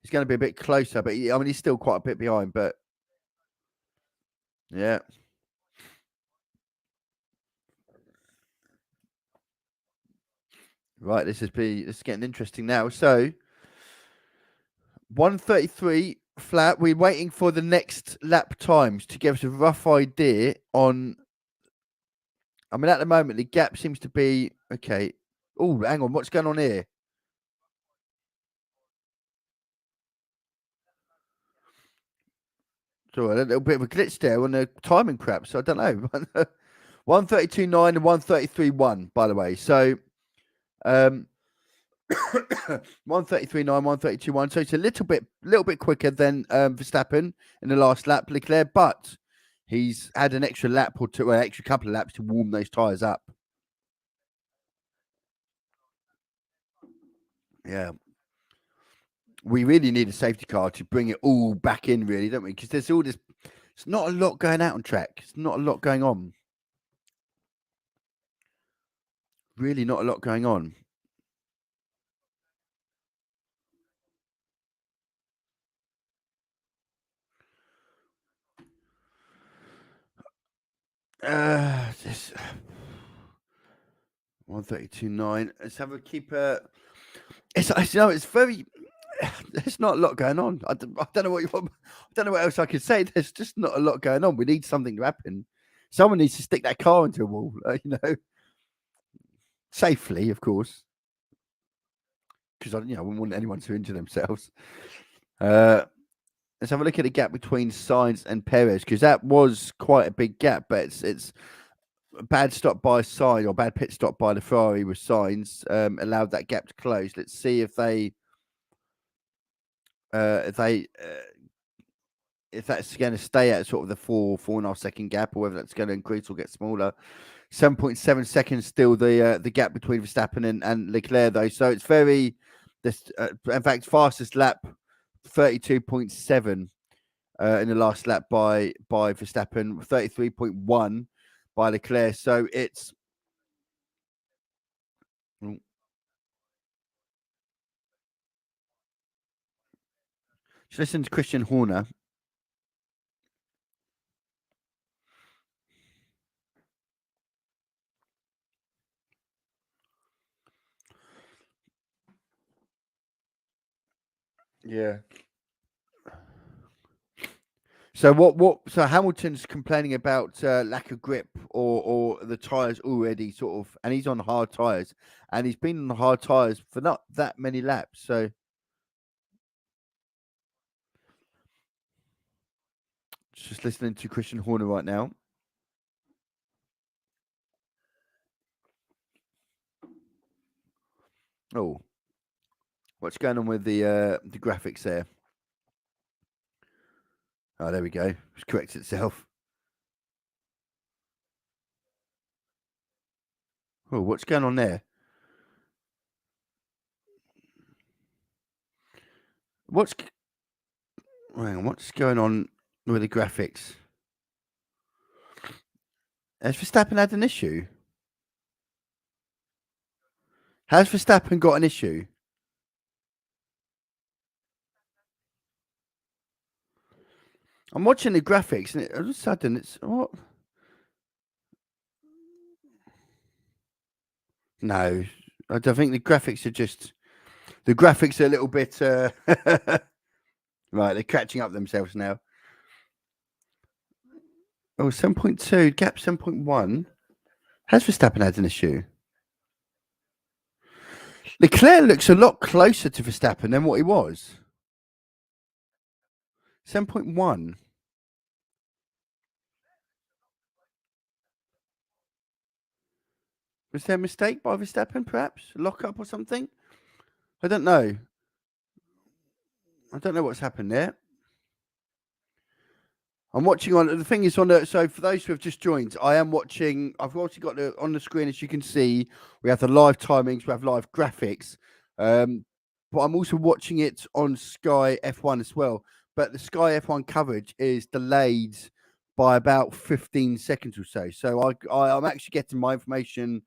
He's going to be a bit closer, but he's still quite a bit behind. But yeah. Right, this is getting interesting now. So 1:33 flat. We're waiting for the next lap times to give us a rough idea on. I mean, at the moment the gap seems to be okay. Oh, hang on, what's going on here? So a little bit of a glitch there on the timing, perhaps. I don't know. 1:32.9 and 1:33.1, by the way. So 1:33.9, 1:32.1. So it's a little bit quicker than Verstappen in the last lap, Leclerc, but he's had an extra lap or two, an extra couple of laps to warm those tyres up. Yeah. We really need a safety car to bring it all back in, really, don't we? Because there's all this. It's not a lot going out on track. It's not a lot going on. Really, not a lot going on. This 1:32.9. Let's have a keeper. It's very. There's not a lot going on. I don't know what you want. I don't know what else I could say. There's just not a lot going on. We need something to happen. Someone needs to stick that car into a wall. Safely, of course, because I wouldn't want anyone to injure themselves. Let's have a look at the gap between Sainz and Perez, because that was quite a big gap. But it's a bad stop by Sainz, or bad pit stop by the Ferrari with Sainz, allowed that gap to close. Let's see if if that's going to stay at sort of the 4.5 second gap, or whether that's going to increase or get smaller. 7.7 seconds still the gap between Verstappen and Leclerc, though. So it's very, in fact, fastest lap 32.7 in the last lap by Verstappen, 33.1 by Leclerc. So it's just listen to Christian Horner. Yeah. So So Hamilton's complaining about lack of grip, or the tires already sort of, and he's on hard tires, and he's been on the hard tires for not that many laps. So just listening to Christian Horner right now. Oh, what's going on with the graphics there? Oh, there we go. It's corrects itself. Oh, what's going on there? Hang on, what's going on with the graphics? Has Verstappen had an issue? Has Verstappen got an issue? I'm watching the graphics, and all of a sudden it's what? No, I don't think the graphics are just. The graphics are a little bit. Right, they're catching up themselves now. Oh, 7.2, gap 7.1. Has Verstappen had an issue? Leclerc looks a lot closer to Verstappen than what he was. 7.1. Was there a mistake by Verstappen, perhaps? A lock up or something? I don't know. I don't know what's happened there. I'm watching on the thing is on the. So for those who have just joined, I am watching. I've also got on the screen, as you can see, we have the live timings, we have live graphics, but I'm also watching it on Sky F1 as well. But the Sky F1 coverage is delayed by about 15 seconds or so. So I'm actually getting my information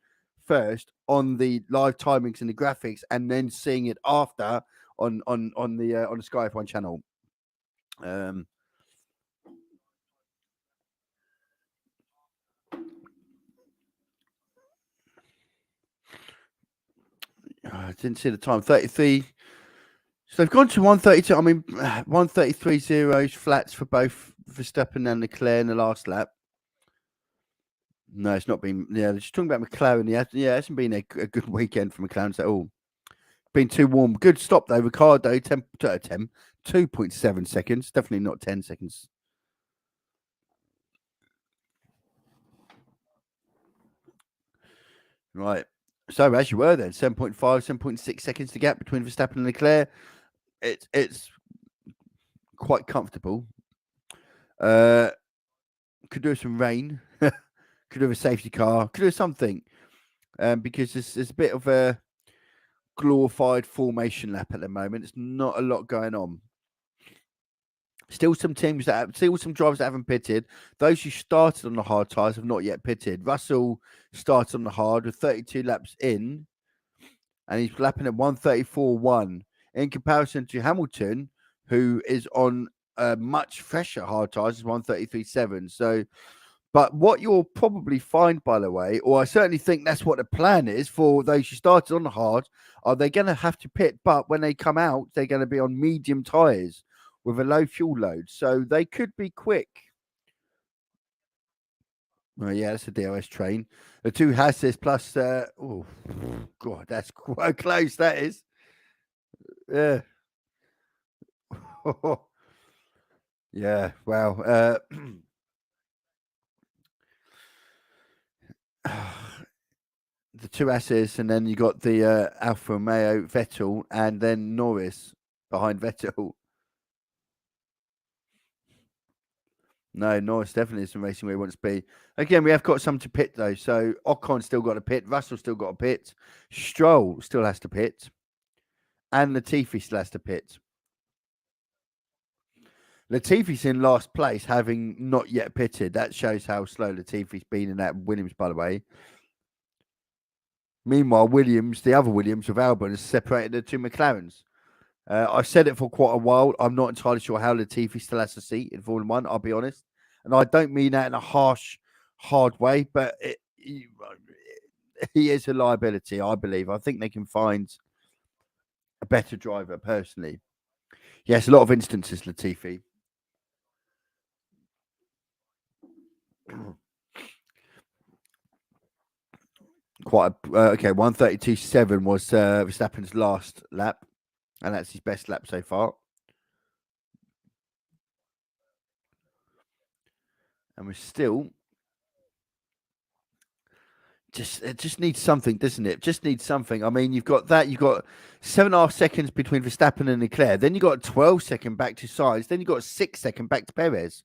first on the live timings and the graphics, and then seeing it after on the Sky F1 channel. I didn't see the time. 33. So they've gone to 132. I mean, 133 zeros flats for both Verstappen and Leclerc in the last lap. No, it's not been. Yeah, they're just talking about McLaren. Yeah, it hasn't been a good weekend for McLaren at all. Been too warm. Good stop though, Ricardo. 2.7 seconds. Definitely not 10 seconds. Right. So as you were then, 7.5, 7.6 seconds to gap between Verstappen and Leclerc. It's quite comfortable. Could do some rain. Could do a safety car. Could do something. Because there's a bit of a glorified formation lap at the moment. There's not a lot going on. Still some drivers that haven't pitted. Those who started on the hard tyres have not yet pitted. Russell started on the hard with 32 laps in, and he's lapping at 134.1 in comparison to Hamilton, who is on much fresher hard tyres, is 133.7. So, but what you'll probably find, by the way, or I certainly think that's what the plan is for those who started on the hard, are they going to have to pit, but when they come out, they're going to be on medium tyres with a low fuel load, so they could be quick. Oh, yeah, that's a DRS train. The two Hasses plus, oh, God, that's quite close, that is. Yeah. Yeah, wow. The two Asses, and then you got the Alfa Romeo Vettel, and then Norris behind Vettel. No, Norris definitely isn't racing where he wants to be. Again, we have got some to pit though. So Ocon still got a pit, Russell still got a pit, Stroll still has to pit, and Latifi still has to pit. Latifi's in last place, having not yet pitted. That shows how slow Latifi's been in that Williams, by the way. Meanwhile, Williams, the other Williams of Albon, has separated the two McLarens. I've said it for quite a while. I'm not entirely sure how Latifi still has a seat in Formula One, I'll be honest. And I don't mean that in a harsh, hard way, but he is a liability, I believe. I think they can find a better driver, personally. Yes, a lot of instances, Latifi. Quite okay. 132.7 was Verstappen's last lap, and that's his best lap so far. And we're still it just needs something, doesn't it? Just needs something. I mean, you've got 7.5 seconds between Verstappen and Leclerc. Then you got 12 second back to Sainz. Then you got 6 second back to Perez.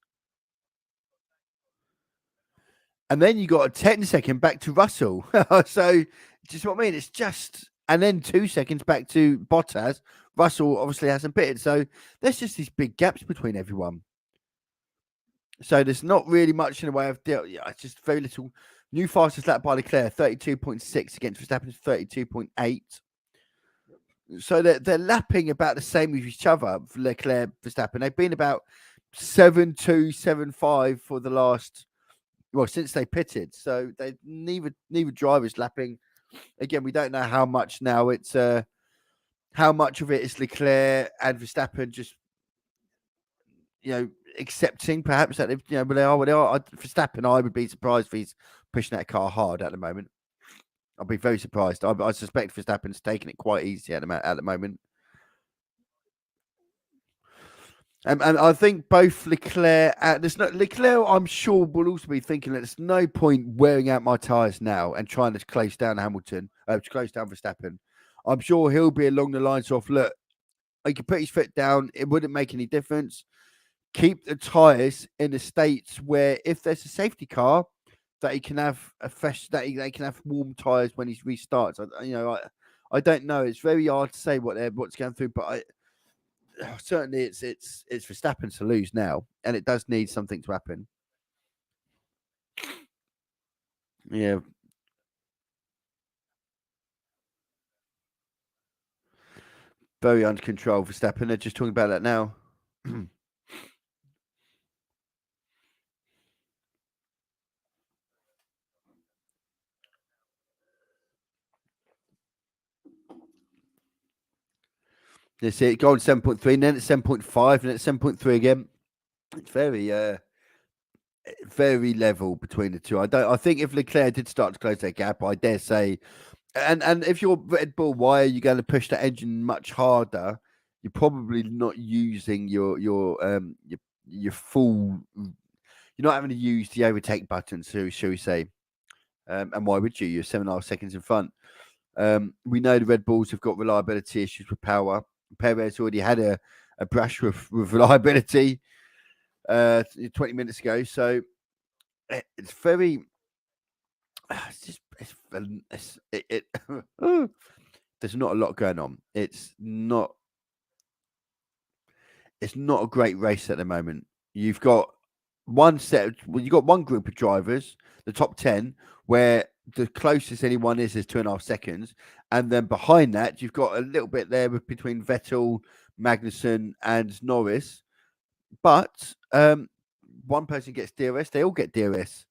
And then you got a 10 second back to Russell. So, just what I mean? It's just, and then 2 seconds back to Bottas. Russell obviously hasn't pitted. So, there's just these big gaps between everyone. So, there's not really much in the way of deal. Yeah, it's just very little. New fastest lap by Leclerc, 32.6 against Verstappen's 32.8. So, they're lapping about the same as each other, Leclerc, Verstappen. They've been about 7.2, 7.5 for the last. Well, since they pitted, so they neither driver's lapping. Again, we don't know how much now. It's how much of it is Leclerc and Verstappen just accepting perhaps that but they are what they are. Verstappen, I would be surprised if he's pushing that car hard at the moment. I'd be very surprised. I suspect Verstappen's taking it quite easy at the moment. And I think both Leclerc Leclerc, I'm sure, will also be thinking that there's no point wearing out my tyres now and trying to close down Hamilton, to close down Verstappen. I'm sure he'll be along the lines of, look, he can put his foot down. It wouldn't make any difference. Keep the tyres in the states where, if there's a safety car, that he can have they can have warm tyres when he restarts. I don't know. It's very hard to say what's going through, but certainly it's Verstappen to lose now, and it does need something to happen. Yeah. Very under control for Verstappen. They're just talking about that now. You see it going 7.3, and then it's 7.5, and it's 7.3 again. It's very level between the two. I think if Leclerc did start to close that gap, I dare say, and if you're Red Bull, why are you going to push that engine much harder? You're probably not using your full. You're not having to use the overtake button, so shall we say? And why would you? You're 7.5 seconds in front. We know the Red Bulls have got reliability issues with power. Perez already had a brush with reliability 20 minutes ago. So it's very. It's just there's not a lot going on. It's not a great race at the moment. You've got you've got one group of drivers, the top 10, where the closest anyone is 2.5 seconds, and then behind that you've got a little bit there between Vettel, Magnussen, and Norris. But one person gets DRS, they all get DRS,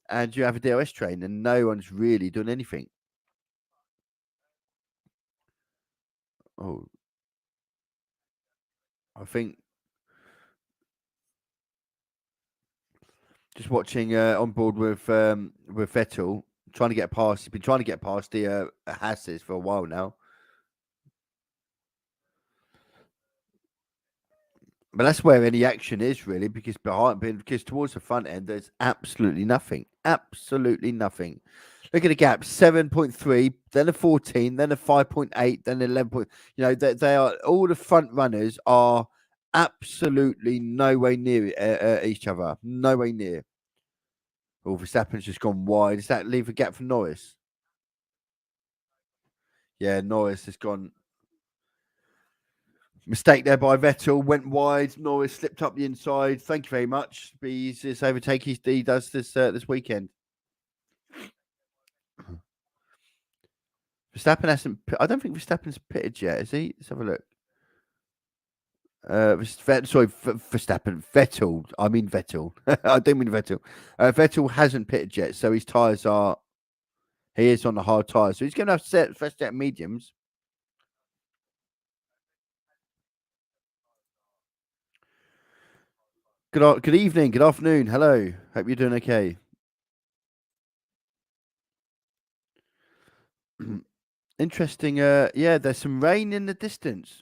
and you have a DRS train, and no one's really done anything. Oh, I think just watching on board with Vettel trying to get past. He's been trying to get past the Hasses for a while now. But that's where any action is really, because towards the front end, there's absolutely nothing. Absolutely nothing. Look at the gap: 7.3, then a 14, then a 5.8, then 11. You know, they are all the front runners are absolutely no way near each other. No way near. Oh, Verstappen's just gone wide. Does that leave a gap for Norris? Yeah, Norris has gone. Mistake there by Vettel, went wide. Norris slipped up the inside. Thank you very much. Be easiest overtake he does this weekend. Verstappen hasn't. I don't think Verstappen's pitted yet, is he? Let's have a look. Verstappen. Vettel. I mean Vettel. I do mean Vettel. Vettel hasn't pitted yet, so his tyres are. He is on the hard tyres, so he's going to have first set mediums. Good evening. Good afternoon. Hello. Hope you're doing okay. Interesting. Yeah, there's some rain in the distance.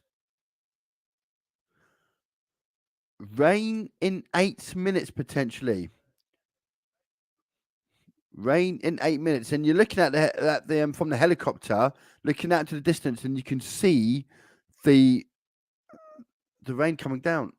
Rain in 8 minutes potentially. Rain in 8 minutes, and you're looking at the from the helicopter, looking out to the distance, and you can see the rain coming down.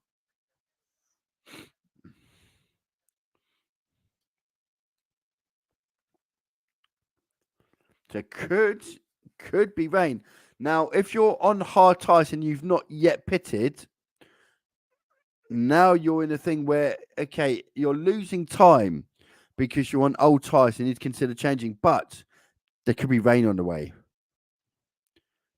So could be rain. Now, if you're on hard tyres and you've not yet pitted, now you're in a thing where okay, you're losing time because you're on old tyres and you need to consider changing, but there could be rain on the way.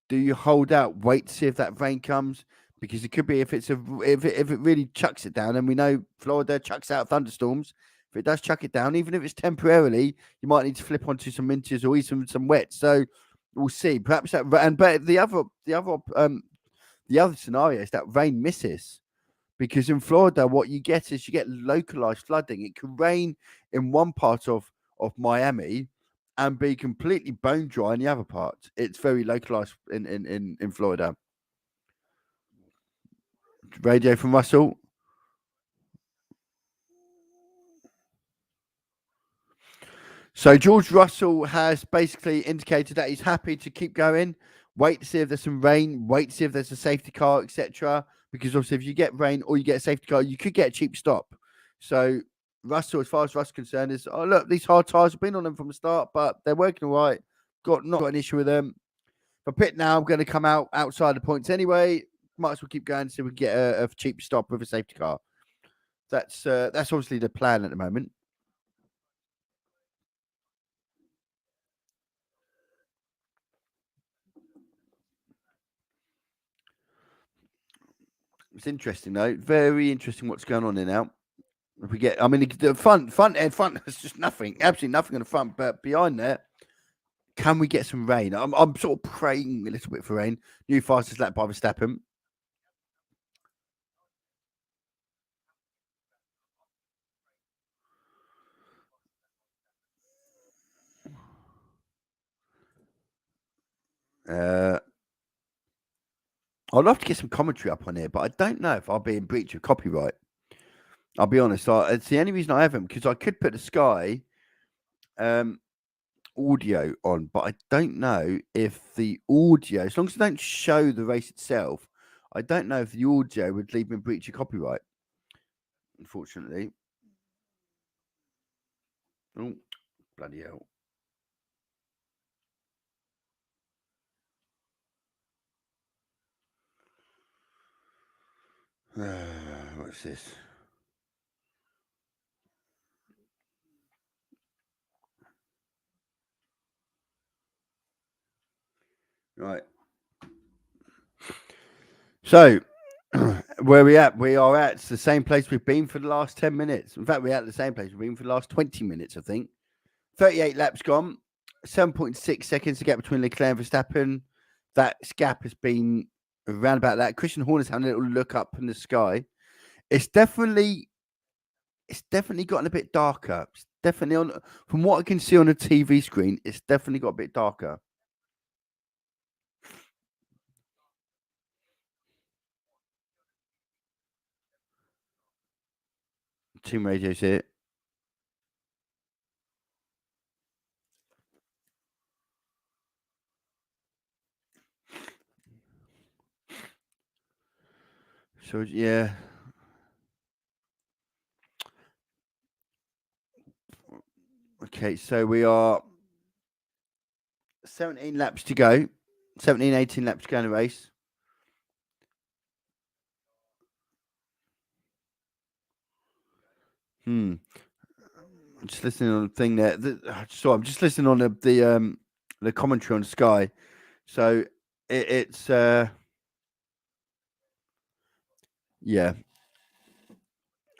Do you hold out, wait to see if that rain comes? Because it could be if it really chucks it down, and we know Florida chucks out thunderstorms. If it does chuck it down, even if it's temporarily, you might need to flip onto some inches or even some wet. So we'll see. Perhaps that but the other scenario is that rain misses. Because in Florida, what you get is you get localized flooding. It can rain in one part of Miami and be completely bone dry in the other part. It's very localized in Florida. Radio from Russell. So George Russell has basically indicated that he's happy to keep going. Wait to see if there's some rain. Wait to see if there's a safety car, etc. Because obviously, if you get rain or you get a safety car, you could get a cheap stop. So Russell, as far as Russell's concerned, is look, these hard tyres have been on them from the start, but they're working all right. Not got an issue with them. If I pit now, I'm going to come out outside the points anyway. Might as well keep going so we can get a cheap stop with a safety car. That's obviously the plan at the moment. It's interesting though. Very interesting what's going on there now. If we get, I mean, the front, there's just nothing, absolutely nothing on the front. But behind that, can we get some rain? I'm sort of praying a little bit for rain. New fastest lap by Verstappen. I'd love to get some commentary up on here, but I don't know if I'll be in breach of copyright. I'll be honest. It's the only reason I haven't, because I could put the Sky audio on, but I don't know if the audio, as long as I don't show the race itself, I don't know if the audio would leave me in breach of copyright. Unfortunately. Oh, bloody hell. What's this? Right. So, where we at? We are at the same place we've been for the last 10 minutes. In fact, we're at the same place we've been for the last 20 minutes, I think. 38 laps gone, 7.6 seconds to get between Leclerc and Verstappen. That gap has been around about that. Christian Horner's having a little look up in the sky. It's definitely gotten a bit darker. It's definitely on, from what I can see on the TV screen, it's definitely got a bit darker. Team radio's here. So yeah. Okay, so we are 17 laps to go. 17, 18 laps to go in the race. I'm just listening on the thing there. I'm just listening on the commentary on Sky. So it's yeah.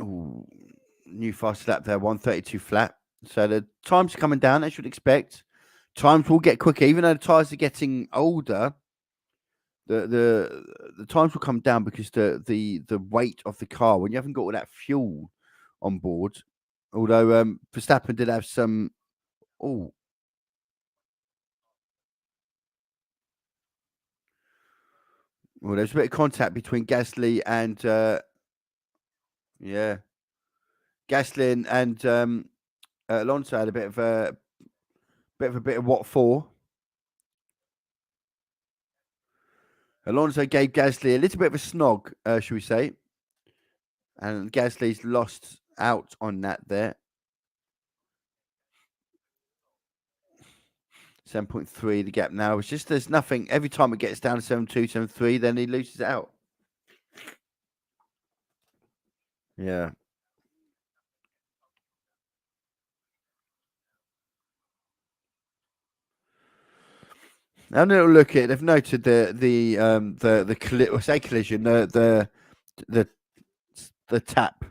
Ooh, new fast lap there, 132 flat. So the times are coming down, as you'd expect. Times will get quicker, even though the tires are getting older. The times will come down because the weight of the car, when you haven't got all that fuel on board. Although Verstappen did have some. Oh, well, there's a bit of contact between Gasly and yeah, Gasly and Alonso had a bit of what for. Alonso gave Gasly a little bit of a snog, should we say? And Gasly's lost out on that there. 7.3 the gap now. It's just there's nothing. Every time it gets down to 7.2, 7.3, then he loses out. Yeah. Now, a little look at it. They've noted the collision, the tap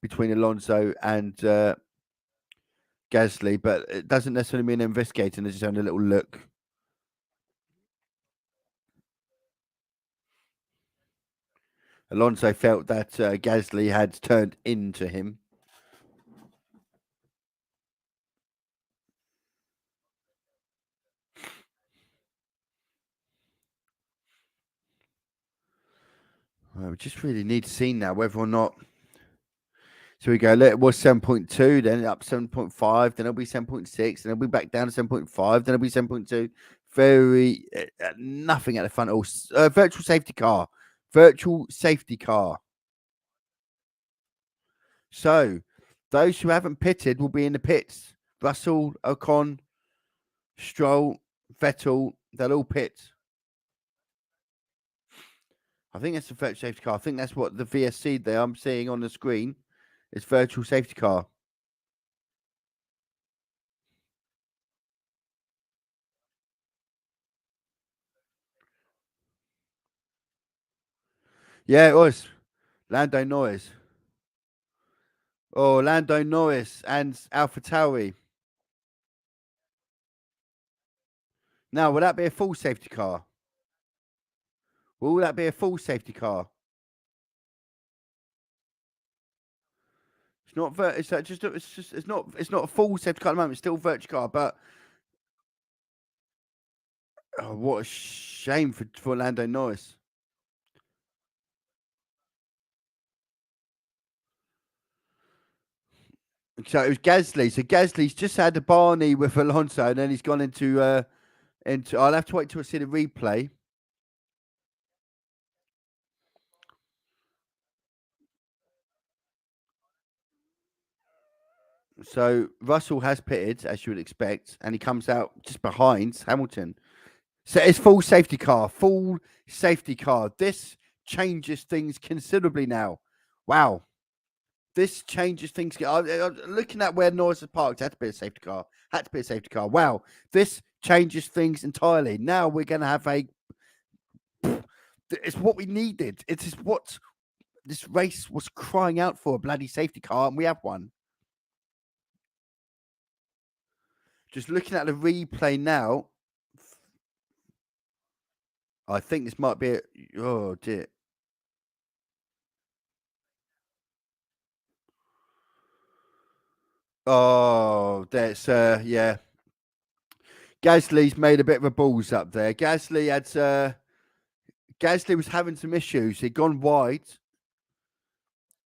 between Alonso and Gasly, but it doesn't necessarily mean they're investigating. They're just having a little look. Alonso felt that Gasly had turned into him. We just really need to see now whether or not. So we go, it was 7.2, then up 7.5, then it'll be 7.6, then it'll be back down to 7.5, then it'll be 7.2. Very nothing at the front. Virtual safety car. Virtual safety car. So those who haven't pitted will be in the pits. Russell, Ocon, Stroll, Vettel, they'll all pit. I think that's the virtual safety car. I think that's what the VSC there I'm seeing on the screen is virtual safety car. Yeah, it was. Lando Norris. Oh, Lando Norris and AlphaTauri. Now, will that be a full safety car? Will that be a full safety car? It's not. It's just. It's just. It's not. It's not a full safety car at the moment. It's still virtual car, but oh, what a shame for Lando Norris. So it was Gasly. So Gasly's just had a Barney with Alonso, and then he's gone into. I'll have to wait till I see the replay. So Russell has pitted, as you would expect, and he comes out just behind Hamilton. So it's full safety car, full safety car. This changes things considerably now. Wow. This changes things. Looking at where Norris is parked, had to be a safety car. Had to be a safety car. Wow. This changes things entirely. Now we're going to have a. It's what we needed. It is what this race was crying out for, a bloody safety car, and we have one. Just looking at the replay now, I think this might be. Oh dear. Oh, that's yeah. Gasly's made a bit of a balls up there. Gasly was having some issues. He'd gone wide.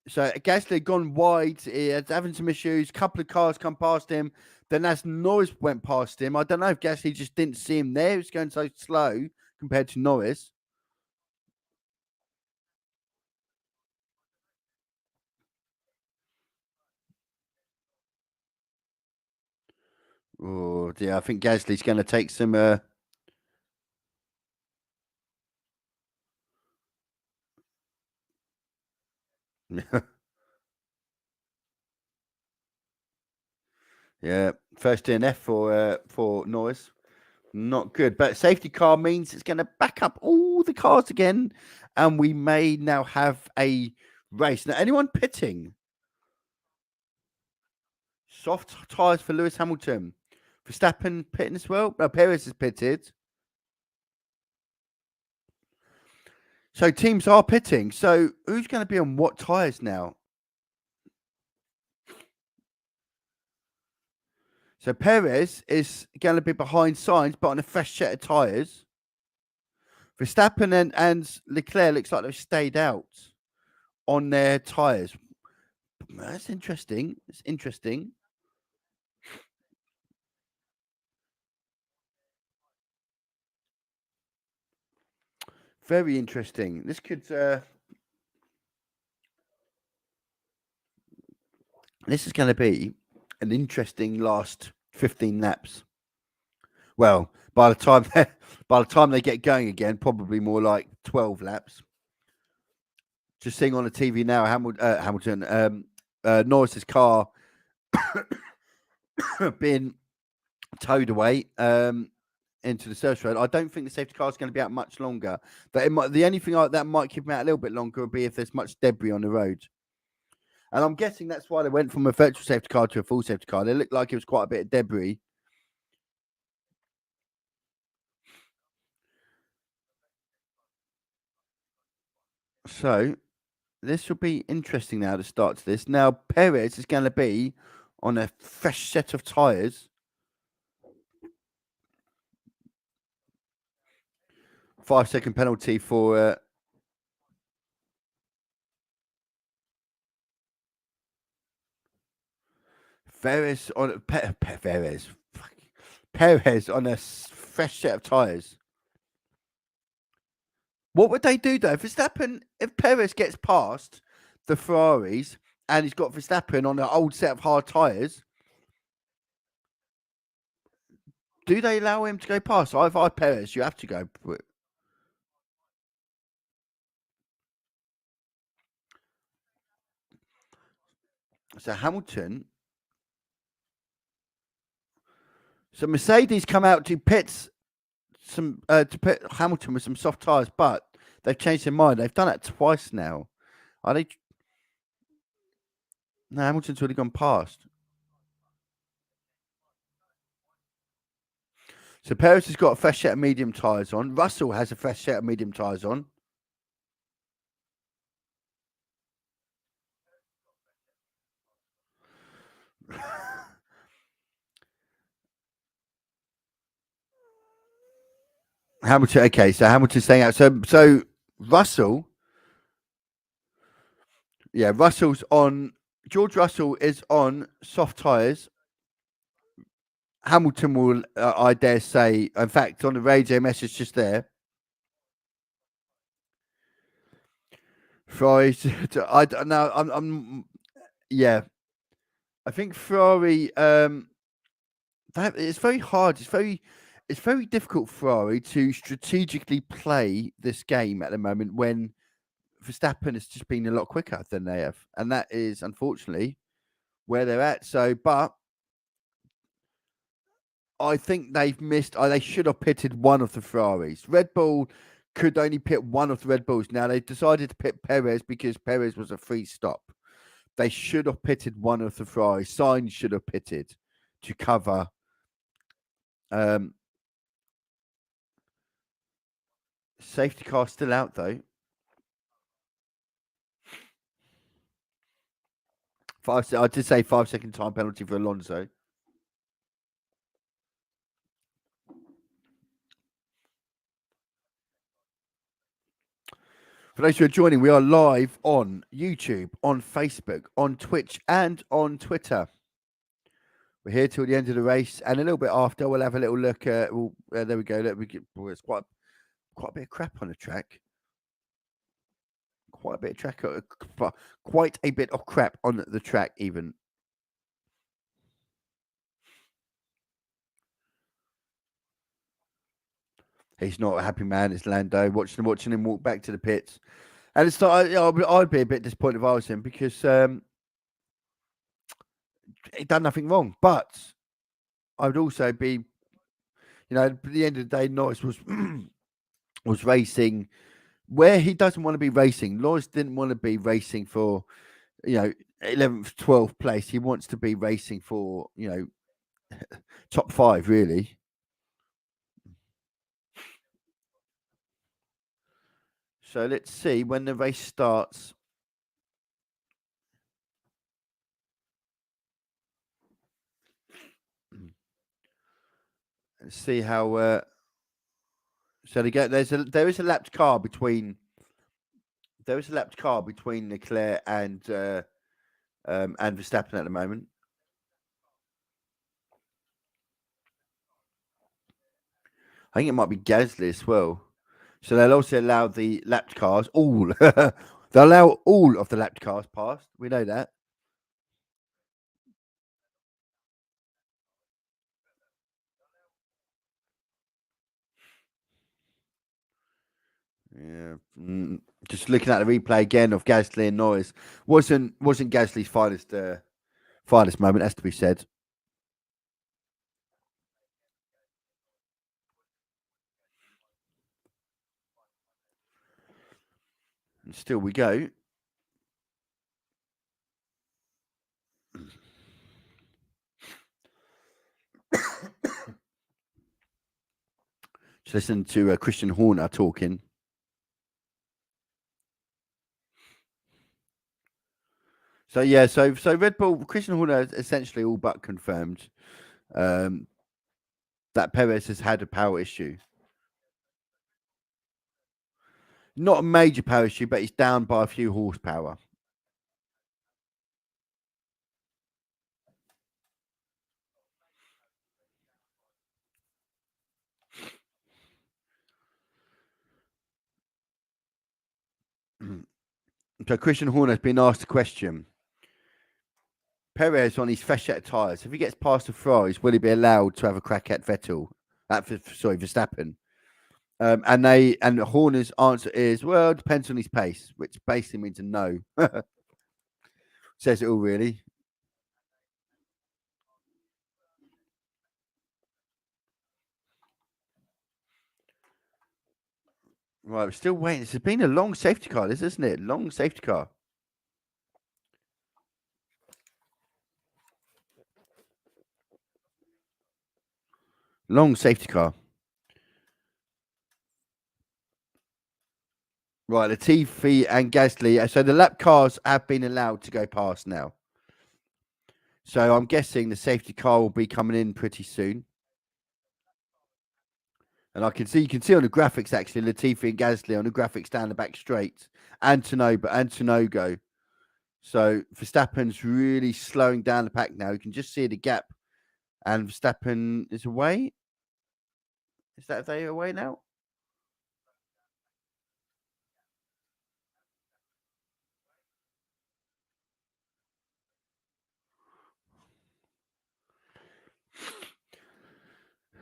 So Gasly had gone wide. He had having some issues. A couple of cars come past him. Then as Norris went past him, I don't know if Gasly just didn't see him there. He was going so slow compared to Norris. Oh dear, I think Gasly's going to take some. Yeah, first DNF for Norris. Not good, but safety car means it's going to back up all the cars again, and we may now have a race. Now, anyone pitting? Soft tyres for Lewis Hamilton. Verstappen pitting as well. No, Perez is pitted. So teams are pitting. So who's going to be on what tyres now? So Perez is going to be behind Sainz, but on a fresh set of tyres. Verstappen and Leclerc looks like they've stayed out on their tyres. That's interesting. It's interesting. Very interesting. This could. This is going to be an interesting last 15 laps. Well, by the time they get going again, probably more like 12 laps. Just seeing on the TV now, Hamilton, Norris's car being towed away into the search road. I don't think the safety car is going to be out much longer. But the only thing that might keep him out a little bit longer would be if there's much debris on the road. And I'm guessing that's why they went from a virtual safety car to a full safety car. They looked like it was quite a bit of debris. So this will be interesting now to start to this. Now, Perez is going to be on a fresh set of tyres. 5-second penalty for Perez on Perez on a fresh set of tyres. What would they do though? If Perez gets past the Ferraris and he's got Verstappen on an old set of hard tyres, do they allow him to go past? If I Perez, you have to go. So Hamilton. So Mercedes come out to pit Hamilton with some soft tyres, but they've changed their mind. They've done it twice now. Are they? No, Hamilton's already gone past. So Perez has got a fresh set of medium tyres on. Russell has a fresh set of medium tyres on. Hamilton. Okay, so Hamilton's staying out. So Russell. Yeah, Russell's on. George Russell is on soft tyres. Hamilton will, I dare say, in fact, on the radio message just there, Ferrari. I don't know. Yeah. I think Ferrari. That it's very hard. It's very difficult for Ferrari to strategically play this game at the moment when Verstappen has just been a lot quicker than they have, and that is unfortunately where they're at. So, but I think they've missed. They should have pitted one of the Ferraris. Red Bull could only pit one of the Red Bulls. Now they decided to pit Perez because Perez was a free stop. They should have pitted one of the Ferraris. Sainz should have pitted to cover. Safety car still out though. I did say 5-second time penalty for Alonso. For those who are joining, we are live on YouTube, on Facebook, on Twitch, and on Twitter. We're here till the end of the race, and a little bit after, we'll have a little look at. There we go. It's quite a bit of crap on the track. Quite a bit of track, quite a bit of crap on the track, even. He's not a happy man. It's Lando watching him walk back to the pits, and it's like I'd be a bit disappointed if I was him because he done nothing wrong. But I would also be, at the end of the day, Norris was was racing where he doesn't want to be racing. Norris didn't want to be racing for 11th, 12th place. He wants to be racing for top 5 really. So let's see when the race starts. Let's see how. So there is a lapped car between. There is a lapped car between Leclerc and Verstappen at the moment. I think it might be Gasly as well. So they'll also allow the lapped cars all. They'll allow all of the lapped cars past. We know that. Yeah. Just looking at the replay again of Gasly and Norris, wasn't Gasly's finest moment, has to be said. And still we go. Just listen to Christian Horner talking. So yeah, so Red Bull, Christian Horner essentially all but confirmed that Perez has had a power issue. Not a major power issue, but he's down by a few horsepower. So Christian Horner has been asked a question. Perez on his fresh set of tyres. If he gets past the Ferraris, will he be allowed to have a crack at Vettel? Verstappen. And Horner's answer is, well, it depends on his pace, which basically means a no. Says it all, really. Right, we're still waiting. It's been a long safety car, isn't it? Long safety car. Long safety car. Right, Latifi and Gasly. So the lap cars have been allowed to go past now. So I'm guessing the safety car will be coming in pretty soon. And you can see on the graphics actually Latifi and Gasly on the graphics down the back straight, and Tsunogo. So Verstappen's really slowing down the pack now. You can just see the gap, and Verstappen is away. Is that they away now?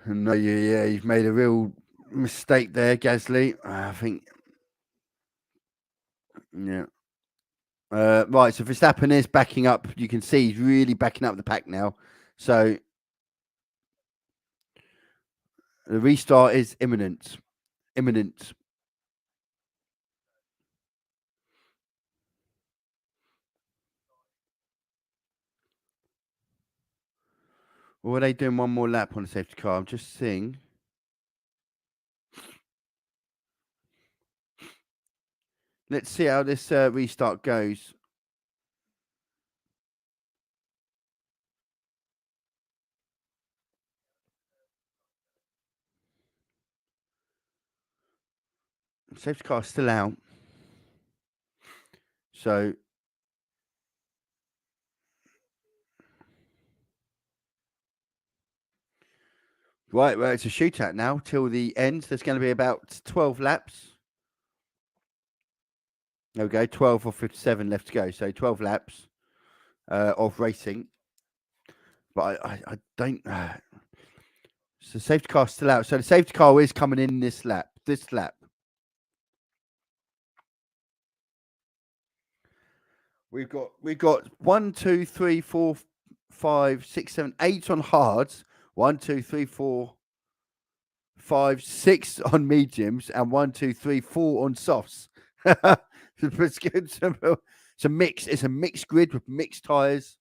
No, yeah, you've made a real mistake there, Gasly. I think, yeah. Right, so Verstappen is backing up. You can see he's really backing up the pack now. So the restart is imminent. Imminent. Or are they doing one more lap on the safety car? I'm just seeing. Let's see how this restart goes. Safety car still out. So right, well, it's a shootout now till the end. There's going to be about 12 laps. There we go, 12 or 57 left to go. So 12 laps of racing. But I don't. So safety car still out. So the safety car is coming in this lap. This lap. We've got 1, 2, 3, 4, 5, 6, 7, 8 on hards. 1, 2, 3, 4, 5, 6 on mediums, and 1, 2, 3, 4 on softs. It's good. It's a mix. It's a mixed grid with mixed tires.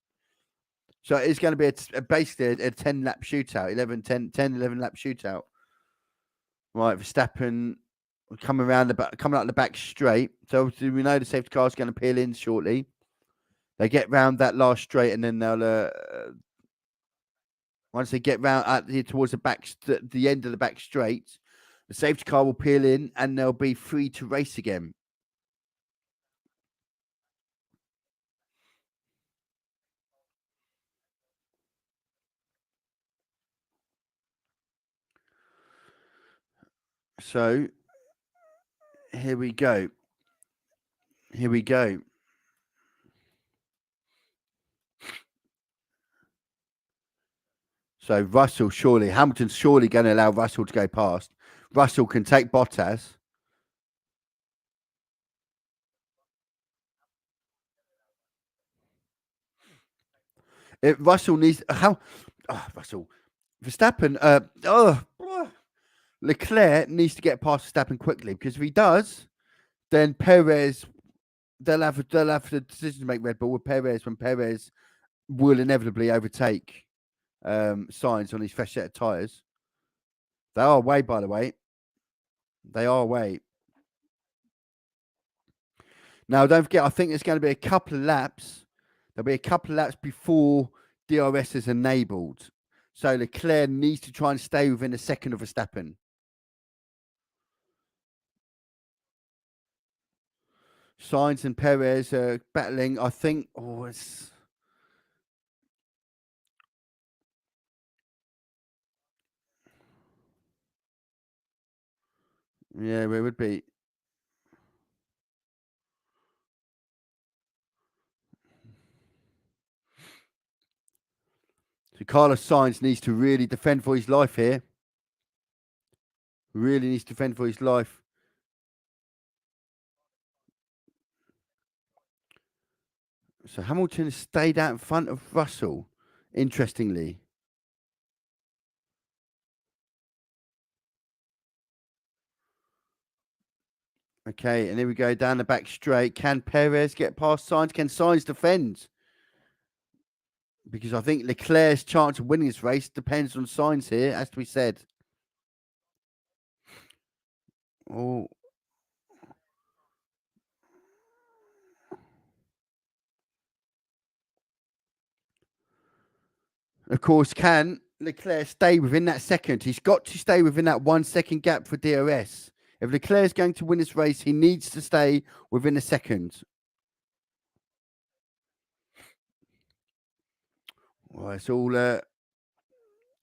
So it's going to be basically a 10 lap shootout, 11 lap shootout. Right, Verstappen coming out the back straight. So obviously we know the safety car is going to peel in shortly. They get round that last straight, and then they'll once they get round towards the end of the back straight, the safety car will peel in, and they'll be free to race again. So here we go. Here we go. So Hamilton's surely going to allow Russell to go past. Russell can take Bottas. Russell needs Russell Verstappen. Leclerc needs to get past Verstappen quickly, because if he does, then Perez they'll have the decision to make Red Bull with Perez, when Perez will inevitably overtake Sainz on his fresh set of tyres. They are away, by the way. They are away. Now, don't forget, I think there's going to be a couple of laps. There'll be a couple of laps before DRS is enabled. So Leclerc needs to try and stay within a second of Verstappen. Sainz and Perez are battling. I think, it's... Yeah, it would be. So Carlos Sainz needs to really defend for his life here. Really needs to defend for his life. So Hamilton stayed out in front of Russell, interestingly. Okay, and here we go down the back straight. Can Perez get past Sainz? Can Sainz defend? because I think Leclerc's chance of winning this race depends on Sainz here, as we said. Oh, of course, can Leclerc stay within that second? He's got to stay within that 1 second gap for DRS. If Leclerc is going to win this race, he needs to stay within a second. Well, it's all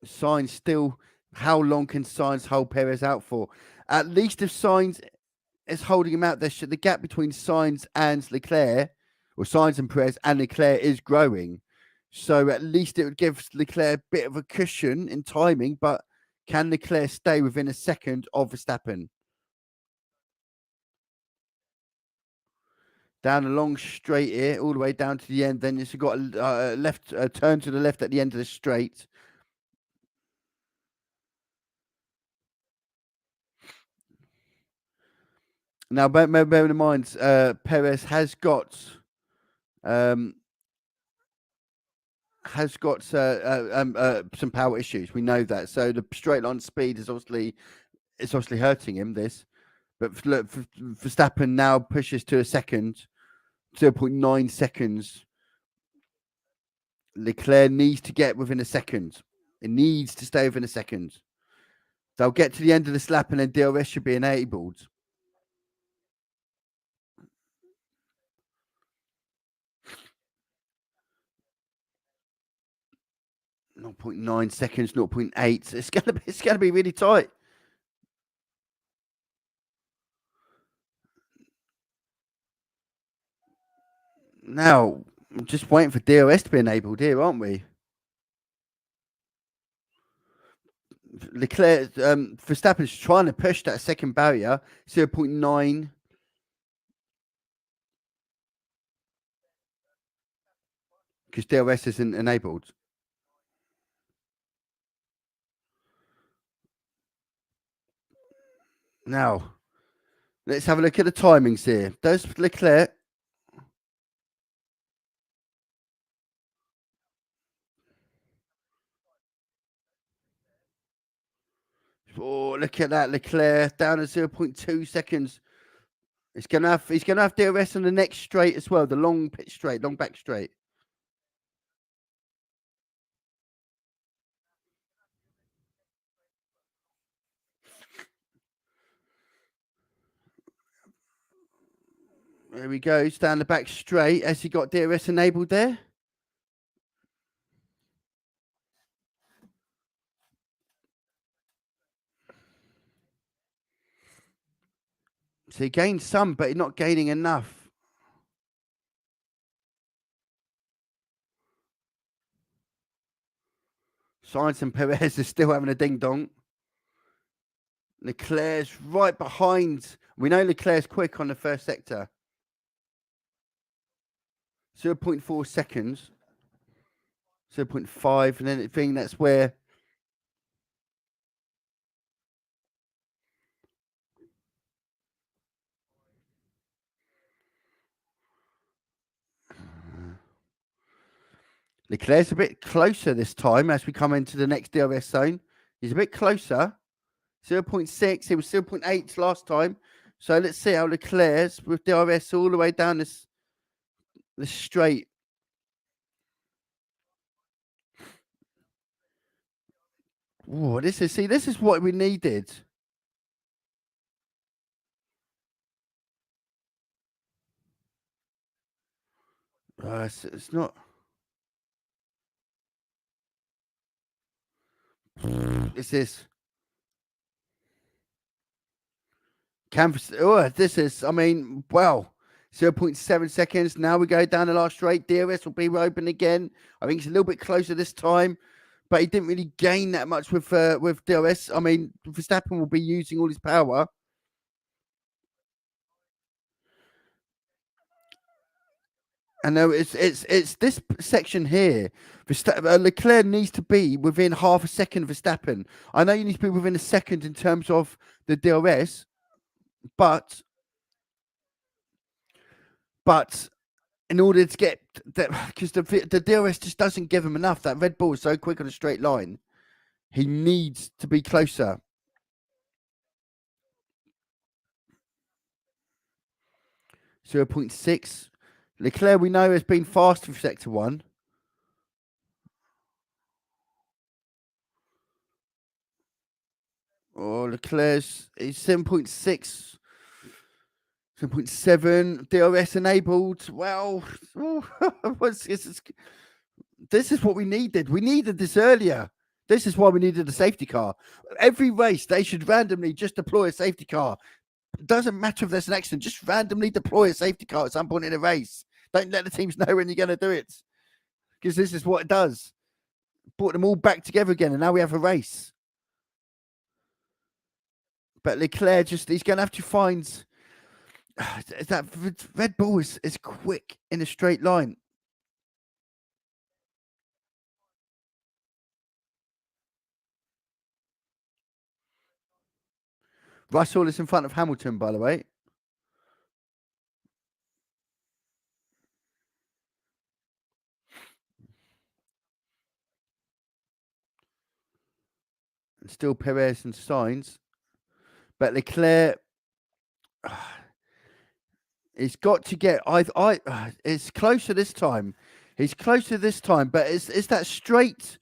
Sainz still. How long can Sainz hold Perez out for? At least if Sainz is holding him out, the gap between Sainz and Leclerc, or Sainz and Perez and Leclerc, is growing. So at least it would give Leclerc a bit of a cushion in timing. But can Leclerc stay within a second of Verstappen? Down a long straight here, all the way down to the end. Then it's got a left turn to the left at the end of the straight. Now, bear in mind, Perez has got some power issues. We know that. So the straight line speed is obviously hurting him. This, but look, Verstappen now pushes to a second, 0.9 seconds. Leclerc needs to get within a second. It needs to stay within a second. They'll get to the end of the lap and then DRS should be enabled. .9 seconds, 0.8. It's gonna be really tight. Now, I'm just waiting for DRS to be enabled here, aren't we? Leclerc, Verstappen's trying to push that second barrier, 0.9. Because DRS isn't enabled. Now, let's have a look at the timings here. Does Leclerc Oh, look at that, Leclerc down to 0.2 seconds. He's gonna have DRS on the next straight as well, the long pit straight, long back straight. There we go. He's down the back straight. Has he got DRS enabled there? So he gained some, but he's not gaining enough. Sainz and Perez are still having a ding dong. Leclerc's right behind. We know Leclerc's quick on the first sector. 0.4 seconds. 0.5, and then I think that's where Leclerc's a bit closer this time as we come into the next DRS zone. He's a bit closer. 0.6. It was 0.8 last time. So let's see how Leclerc's with DRS all the way down this straight. Oh, this is what we needed. It's not. This is canvas. Oh, this is. I mean, well, 0.7 seconds. Now we go down the last straight. DRS will be open again. I think it's a little bit closer this time, but he didn't really gain that much with DRS. I mean, Verstappen will be using all his power. And no, it's this section here. Leclerc needs to be within half a second of Verstappen. I know you need to be within a second in terms of the DRS, but in order to get that, because the DRS just doesn't give him enough. That Red Bull is so quick on a straight line. He needs to be closer. .6. Leclerc, we know, has been fast for sector 1. Oh, Leclerc's is 7.6. 7.7. DRS enabled. Well, this is what we needed. We needed this earlier. This is why we needed a safety car. Every race, they should randomly just deploy a safety car. It doesn't matter if there's an accident. Just randomly deploy a safety car at some point in a race. Don't let the teams know when you're going to do it, because this is what it does. Brought them all back together again, and now we have a race. But Leclerc he's going to have to find that Red Bull is quick in a straight line. Russell is in front of Hamilton, by the way. And still Perez and Sainz. But Leclerc, he's got to get. It's closer this time. He's closer this time, but it's that straight.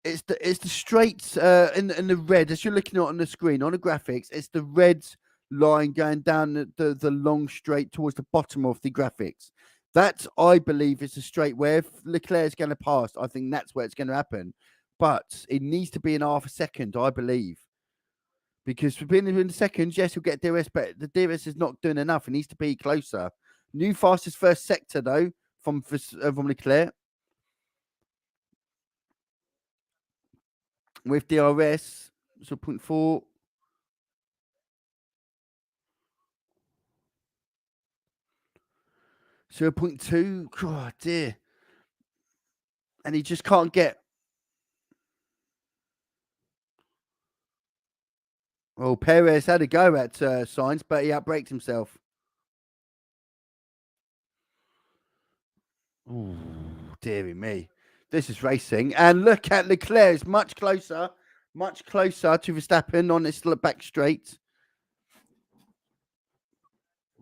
It's the straight in the red, as you're looking at on the screen on the graphics. It's the red line going down the long straight towards the bottom of the graphics. That, I believe, is a straight where if Leclerc is going to pass, I think that's where it's going to happen. But it needs to be in half a second, I believe. Because for being in the seconds, yes, he'll get DRS, but the DRS is not doing enough. It needs to be closer. New fastest first sector, though, from Leclerc. With DRS, 0.4. 0.2. Oh, dear. And he just can't get. Well, Perez had a go at Sainz, but he outbraked himself. Oh, dearie me. This is racing. And look at Leclerc. It's much closer to Verstappen on this back straight.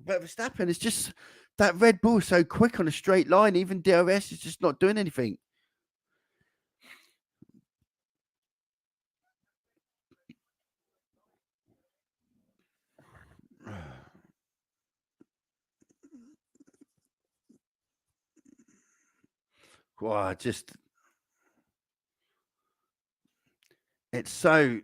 But Verstappen is just, that Red Bull is so quick on a straight line. Even DRS is just not doing anything. Wow, just, it's so.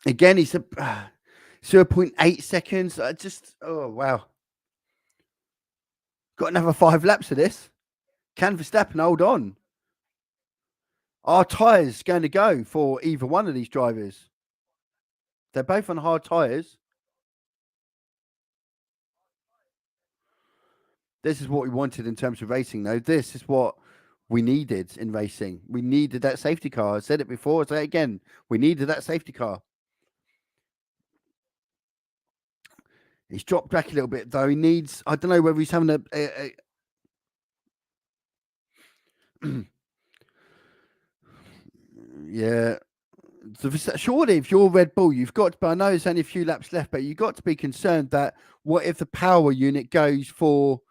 Again, he's 0.8 seconds. Oh, wow. Got another 5 laps of this. Can Verstappen hold on? Are tyres going to go for either one of these drivers? They're both on hard tyres. This is what we wanted in terms of racing, though. This is what we needed in racing. We needed that safety car. I said it before. I'll say it again. We needed that safety car. He's dropped back a little bit, though. He needs, I don't know whether he's having a yeah. Surely, if you're Red Bull, you've got to, but I know there's only a few laps left, but you've got to be concerned that what if the power unit goes for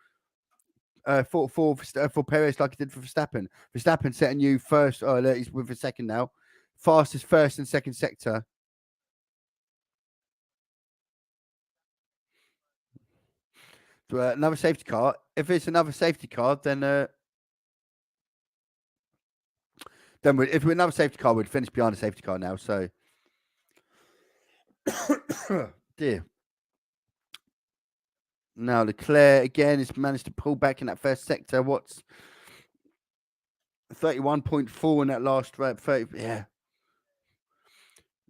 Perez like it did for Verstappen? Verstappen setting you first. Oh, look, he's with a second now. Fastest first and second sector. So, another safety car. If it's another safety car, then if we're another safety car, we'd finish behind the safety car now. So, dear. Now Leclerc again has managed to pull back in that first sector. What's 31.4 in that last round? 30, yeah.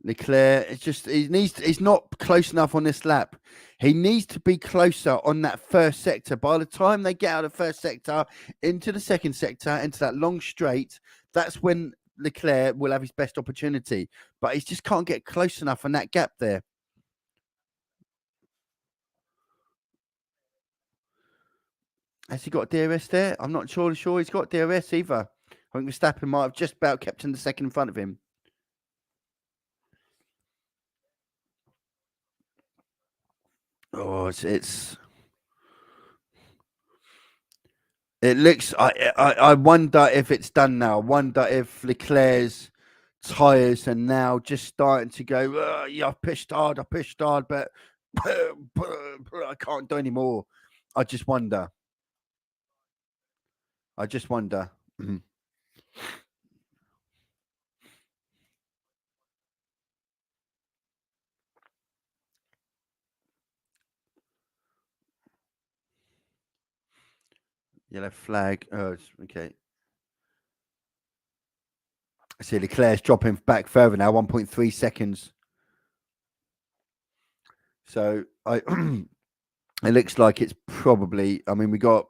Leclerc, he's not close enough on this lap. He needs to be closer on that first sector. By the time they get out of the first sector into the second sector, into that long straight, that's when Leclerc will have his best opportunity, but he just can't get close enough on that gap there. Has he got DRS there? I'm not sure he's got DRS either. I think Verstappen might have just about kept him the second in front of him. Oh, it looks. I wonder if it's done now. I wonder if Leclerc's tyres are now just starting to go. Yeah, I pushed hard, but I can't do any more. I just wonder. Mhm. Yellow flag. Oh, okay. I see Leclerc's dropping back further now, 1.3 seconds. So it looks like it's probably. I mean, we got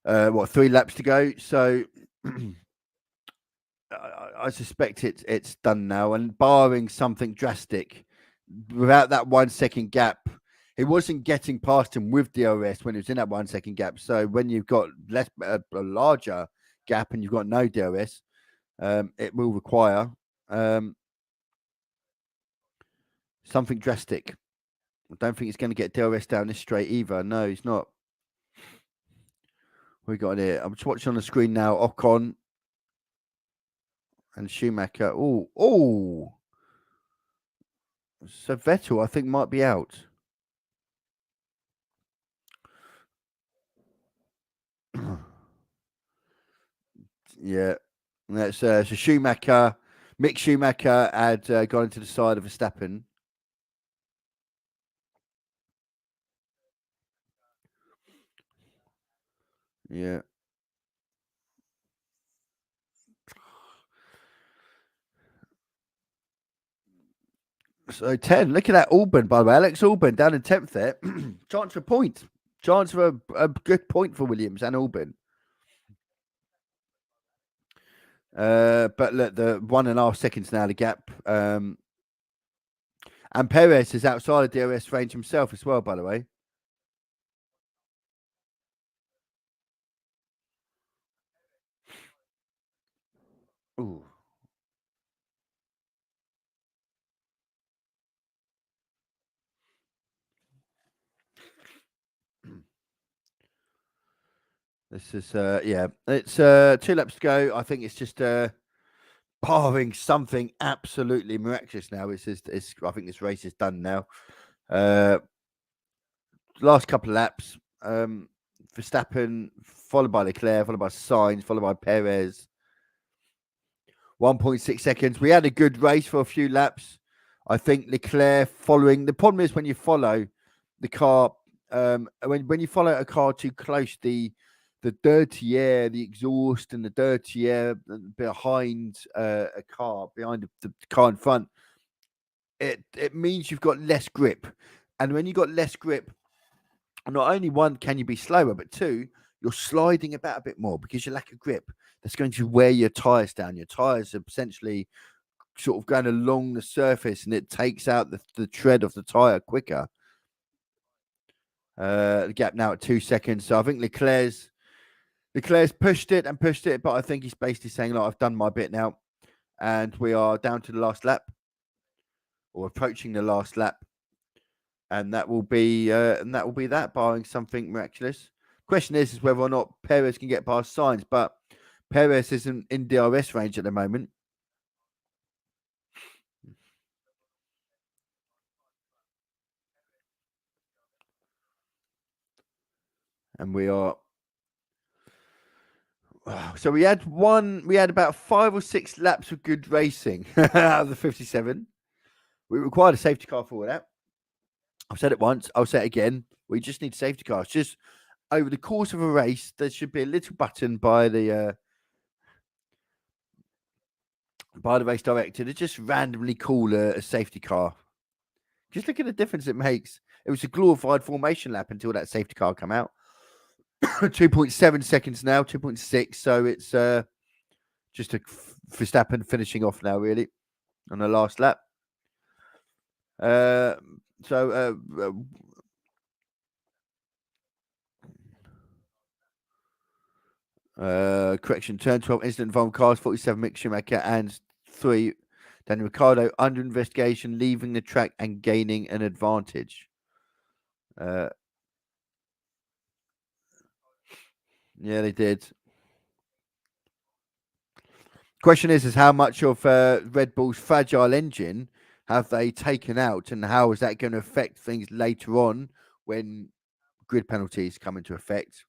3 laps to go. So I suspect it's done now. And barring something drastic, without that 1 second gap, he wasn't getting past him with DRS when he was in that 1 second gap. So when you've got a larger gap and you've got no DRS, it will require something drastic. I don't think he's going to get DRS down this straight either. No, he's not. We got it. I'm just watching on the screen now. Ocon and Schumacher. Oh. So Vettel, I think, might be out. Yeah. That's so Schumacher. Mick Schumacher had gone into the side of Verstappen. Yeah. So 10. Look at that Albon, by the way. Alex Albon down in 10th there. Chance for a point. Chance for a good point for Williams and Albon. But look, the 1.5 seconds now, the gap. And Perez is outside of DRS range himself as well, by the way. Ooh. This is it's 2 laps to go. I think it's just barring something absolutely miraculous now. I think this race is done now. Last couple of laps, Verstappen followed by Leclerc, followed by Sainz, followed by Perez. 1.6 seconds. We had a good race for a few laps. I think Leclerc following. The problem is when you follow the car, when you follow a car too close, the dirty air, the exhaust, and the dirty air behind a car, behind the car in front, it means you've got less grip. And when you've got less grip, not only one, can you be slower, but 2, you're sliding about a bit more because you lack a grip. That's going to wear your tires down. Your tires are essentially sort of going along the surface, and it takes out the tread of the tire quicker. The gap now at 2 seconds. So I think Leclerc's pushed it, but I think he's basically saying, "Look, I've done my bit now," and we are down to the last lap, or approaching the last lap, and that will be that, barring something miraculous. Question is whether or not Perez can get past Sainz, but Perez isn't in DRS range at the moment. And we are. So we had about 5 or 6 laps of good racing out of the 57. We required a safety car for that. I've said it once. I'll say it again. We just need safety cars. Just over the course of a race, there should be a little button by the race director to just randomly call a safety car. Just look at the difference it makes. It was a glorified formation lap until that safety car came out. 2.7 seconds now, 2.6. So it's just to Verstappen finishing off now, really, on the last lap. Correction, turn 12, incident involving cars, 47, Mick Schumacher, and 3, Daniel Ricciardo, under investigation, leaving the track and gaining an advantage. Yeah, they did. Question is how much of Red Bull's fragile engine have they taken out, and how is that going to affect things later on when grid penalties come into effect?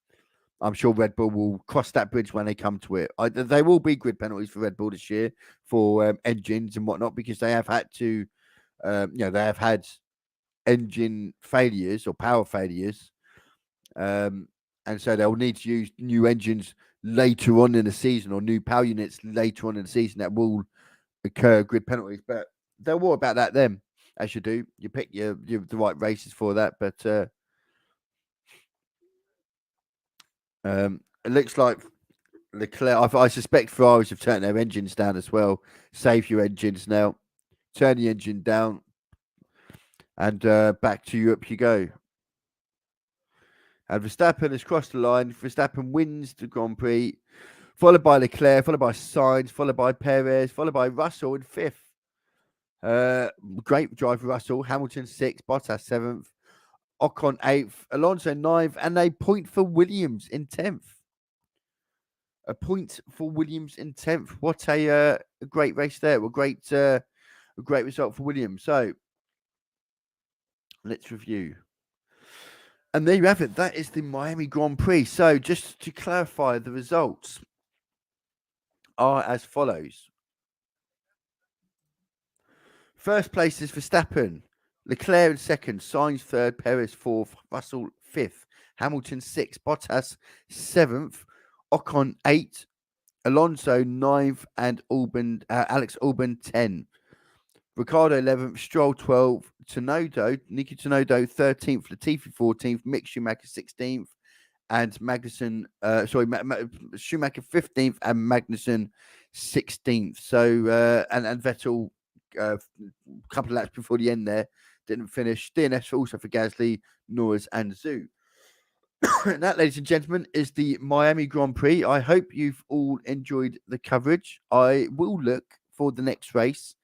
I'm sure Red Bull will cross that bridge when they come to it. There will be grid penalties for Red Bull this year for engines and whatnot, because they have had to, they have had engine failures or power failures, and so they'll need to use new engines later on in the season, or new power units later on in the season that will incur grid penalties. But they'll worry about that then, as you do. You pick the right races for that, but it looks like Leclerc. I suspect Ferraris have turned their engines down as well. Save your engines now. Turn the engine down, and back to Europe you go. And Verstappen has crossed the line. Verstappen wins the Grand Prix, followed by Leclerc, followed by Sainz, followed by Perez, followed by Russell in 5th. Great drive for Russell. Hamilton 6th, Bottas 7th, Ocon 8th, Alonso 9th, and a point for Williams in 10th. A point for Williams in 10th. What a great race there. A great result for Williams. So let's review. And there you have it. That is the Miami Grand Prix. So just to clarify, the results are as follows. First place is Verstappen. Leclerc in 2nd, Sainz 3rd, Perez 4th, Russell 5th, Hamilton 6th, Bottas 7th, Ocon 8th, Alonso 9th, and Alex Albon 10th. Ricciardo 11th, Stroll 12th, Niki Tsunoda 13th, Latifi 14th, Mick Schumacher 16th, and Schumacher 15th and Magnussen 16th. So, and Vettel, a couple of laps before the end there, didn't finish. DNF also for Gasly, Norris, and Zhou. That, ladies and gentlemen, is the Miami Grand Prix. I hope you've all enjoyed the coverage. I will look for the next race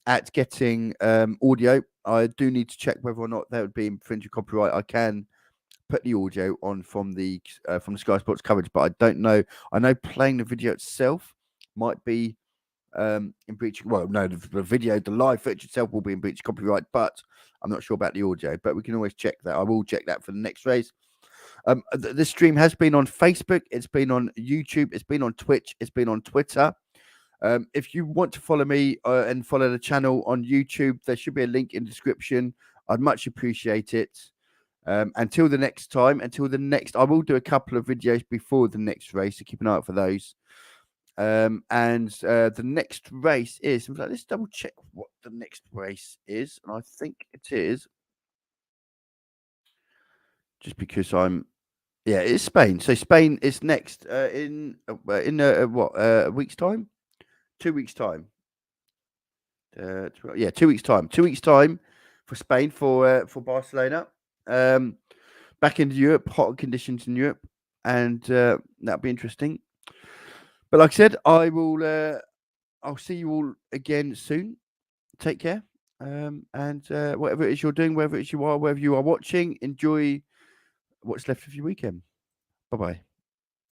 at getting audio. I do need to check whether or not that would be infringing copyright. I can put the audio on from the Sky Sports coverage, but I don't know. I know playing the video itself might be in breach. Well, no, the live footage itself will be in breach of copyright, but I'm not sure about the audio. But we can always check that. I will check that for the next race. This stream has been on Facebook. It's been on YouTube. It's been on Twitch. It's been on Twitter. If you want to follow me and follow the channel on YouTube, there should be a link in the description. I'd much appreciate it. Until the next time, I will do a couple of videos before the next race, so keep an eye out for those. The next race is, let's double check what the next race is. And I think it is, just because it's Spain. So Spain is next in a week's time? 2 weeks' time. 2 weeks' time. 2 weeks' time for Spain, for Barcelona. Back into Europe, hot conditions in Europe, and that'll be interesting. But like I said, I'll see you all again soon. Take care, and whatever it is you're doing, wherever you are watching, enjoy what's left of your weekend. Bye bye.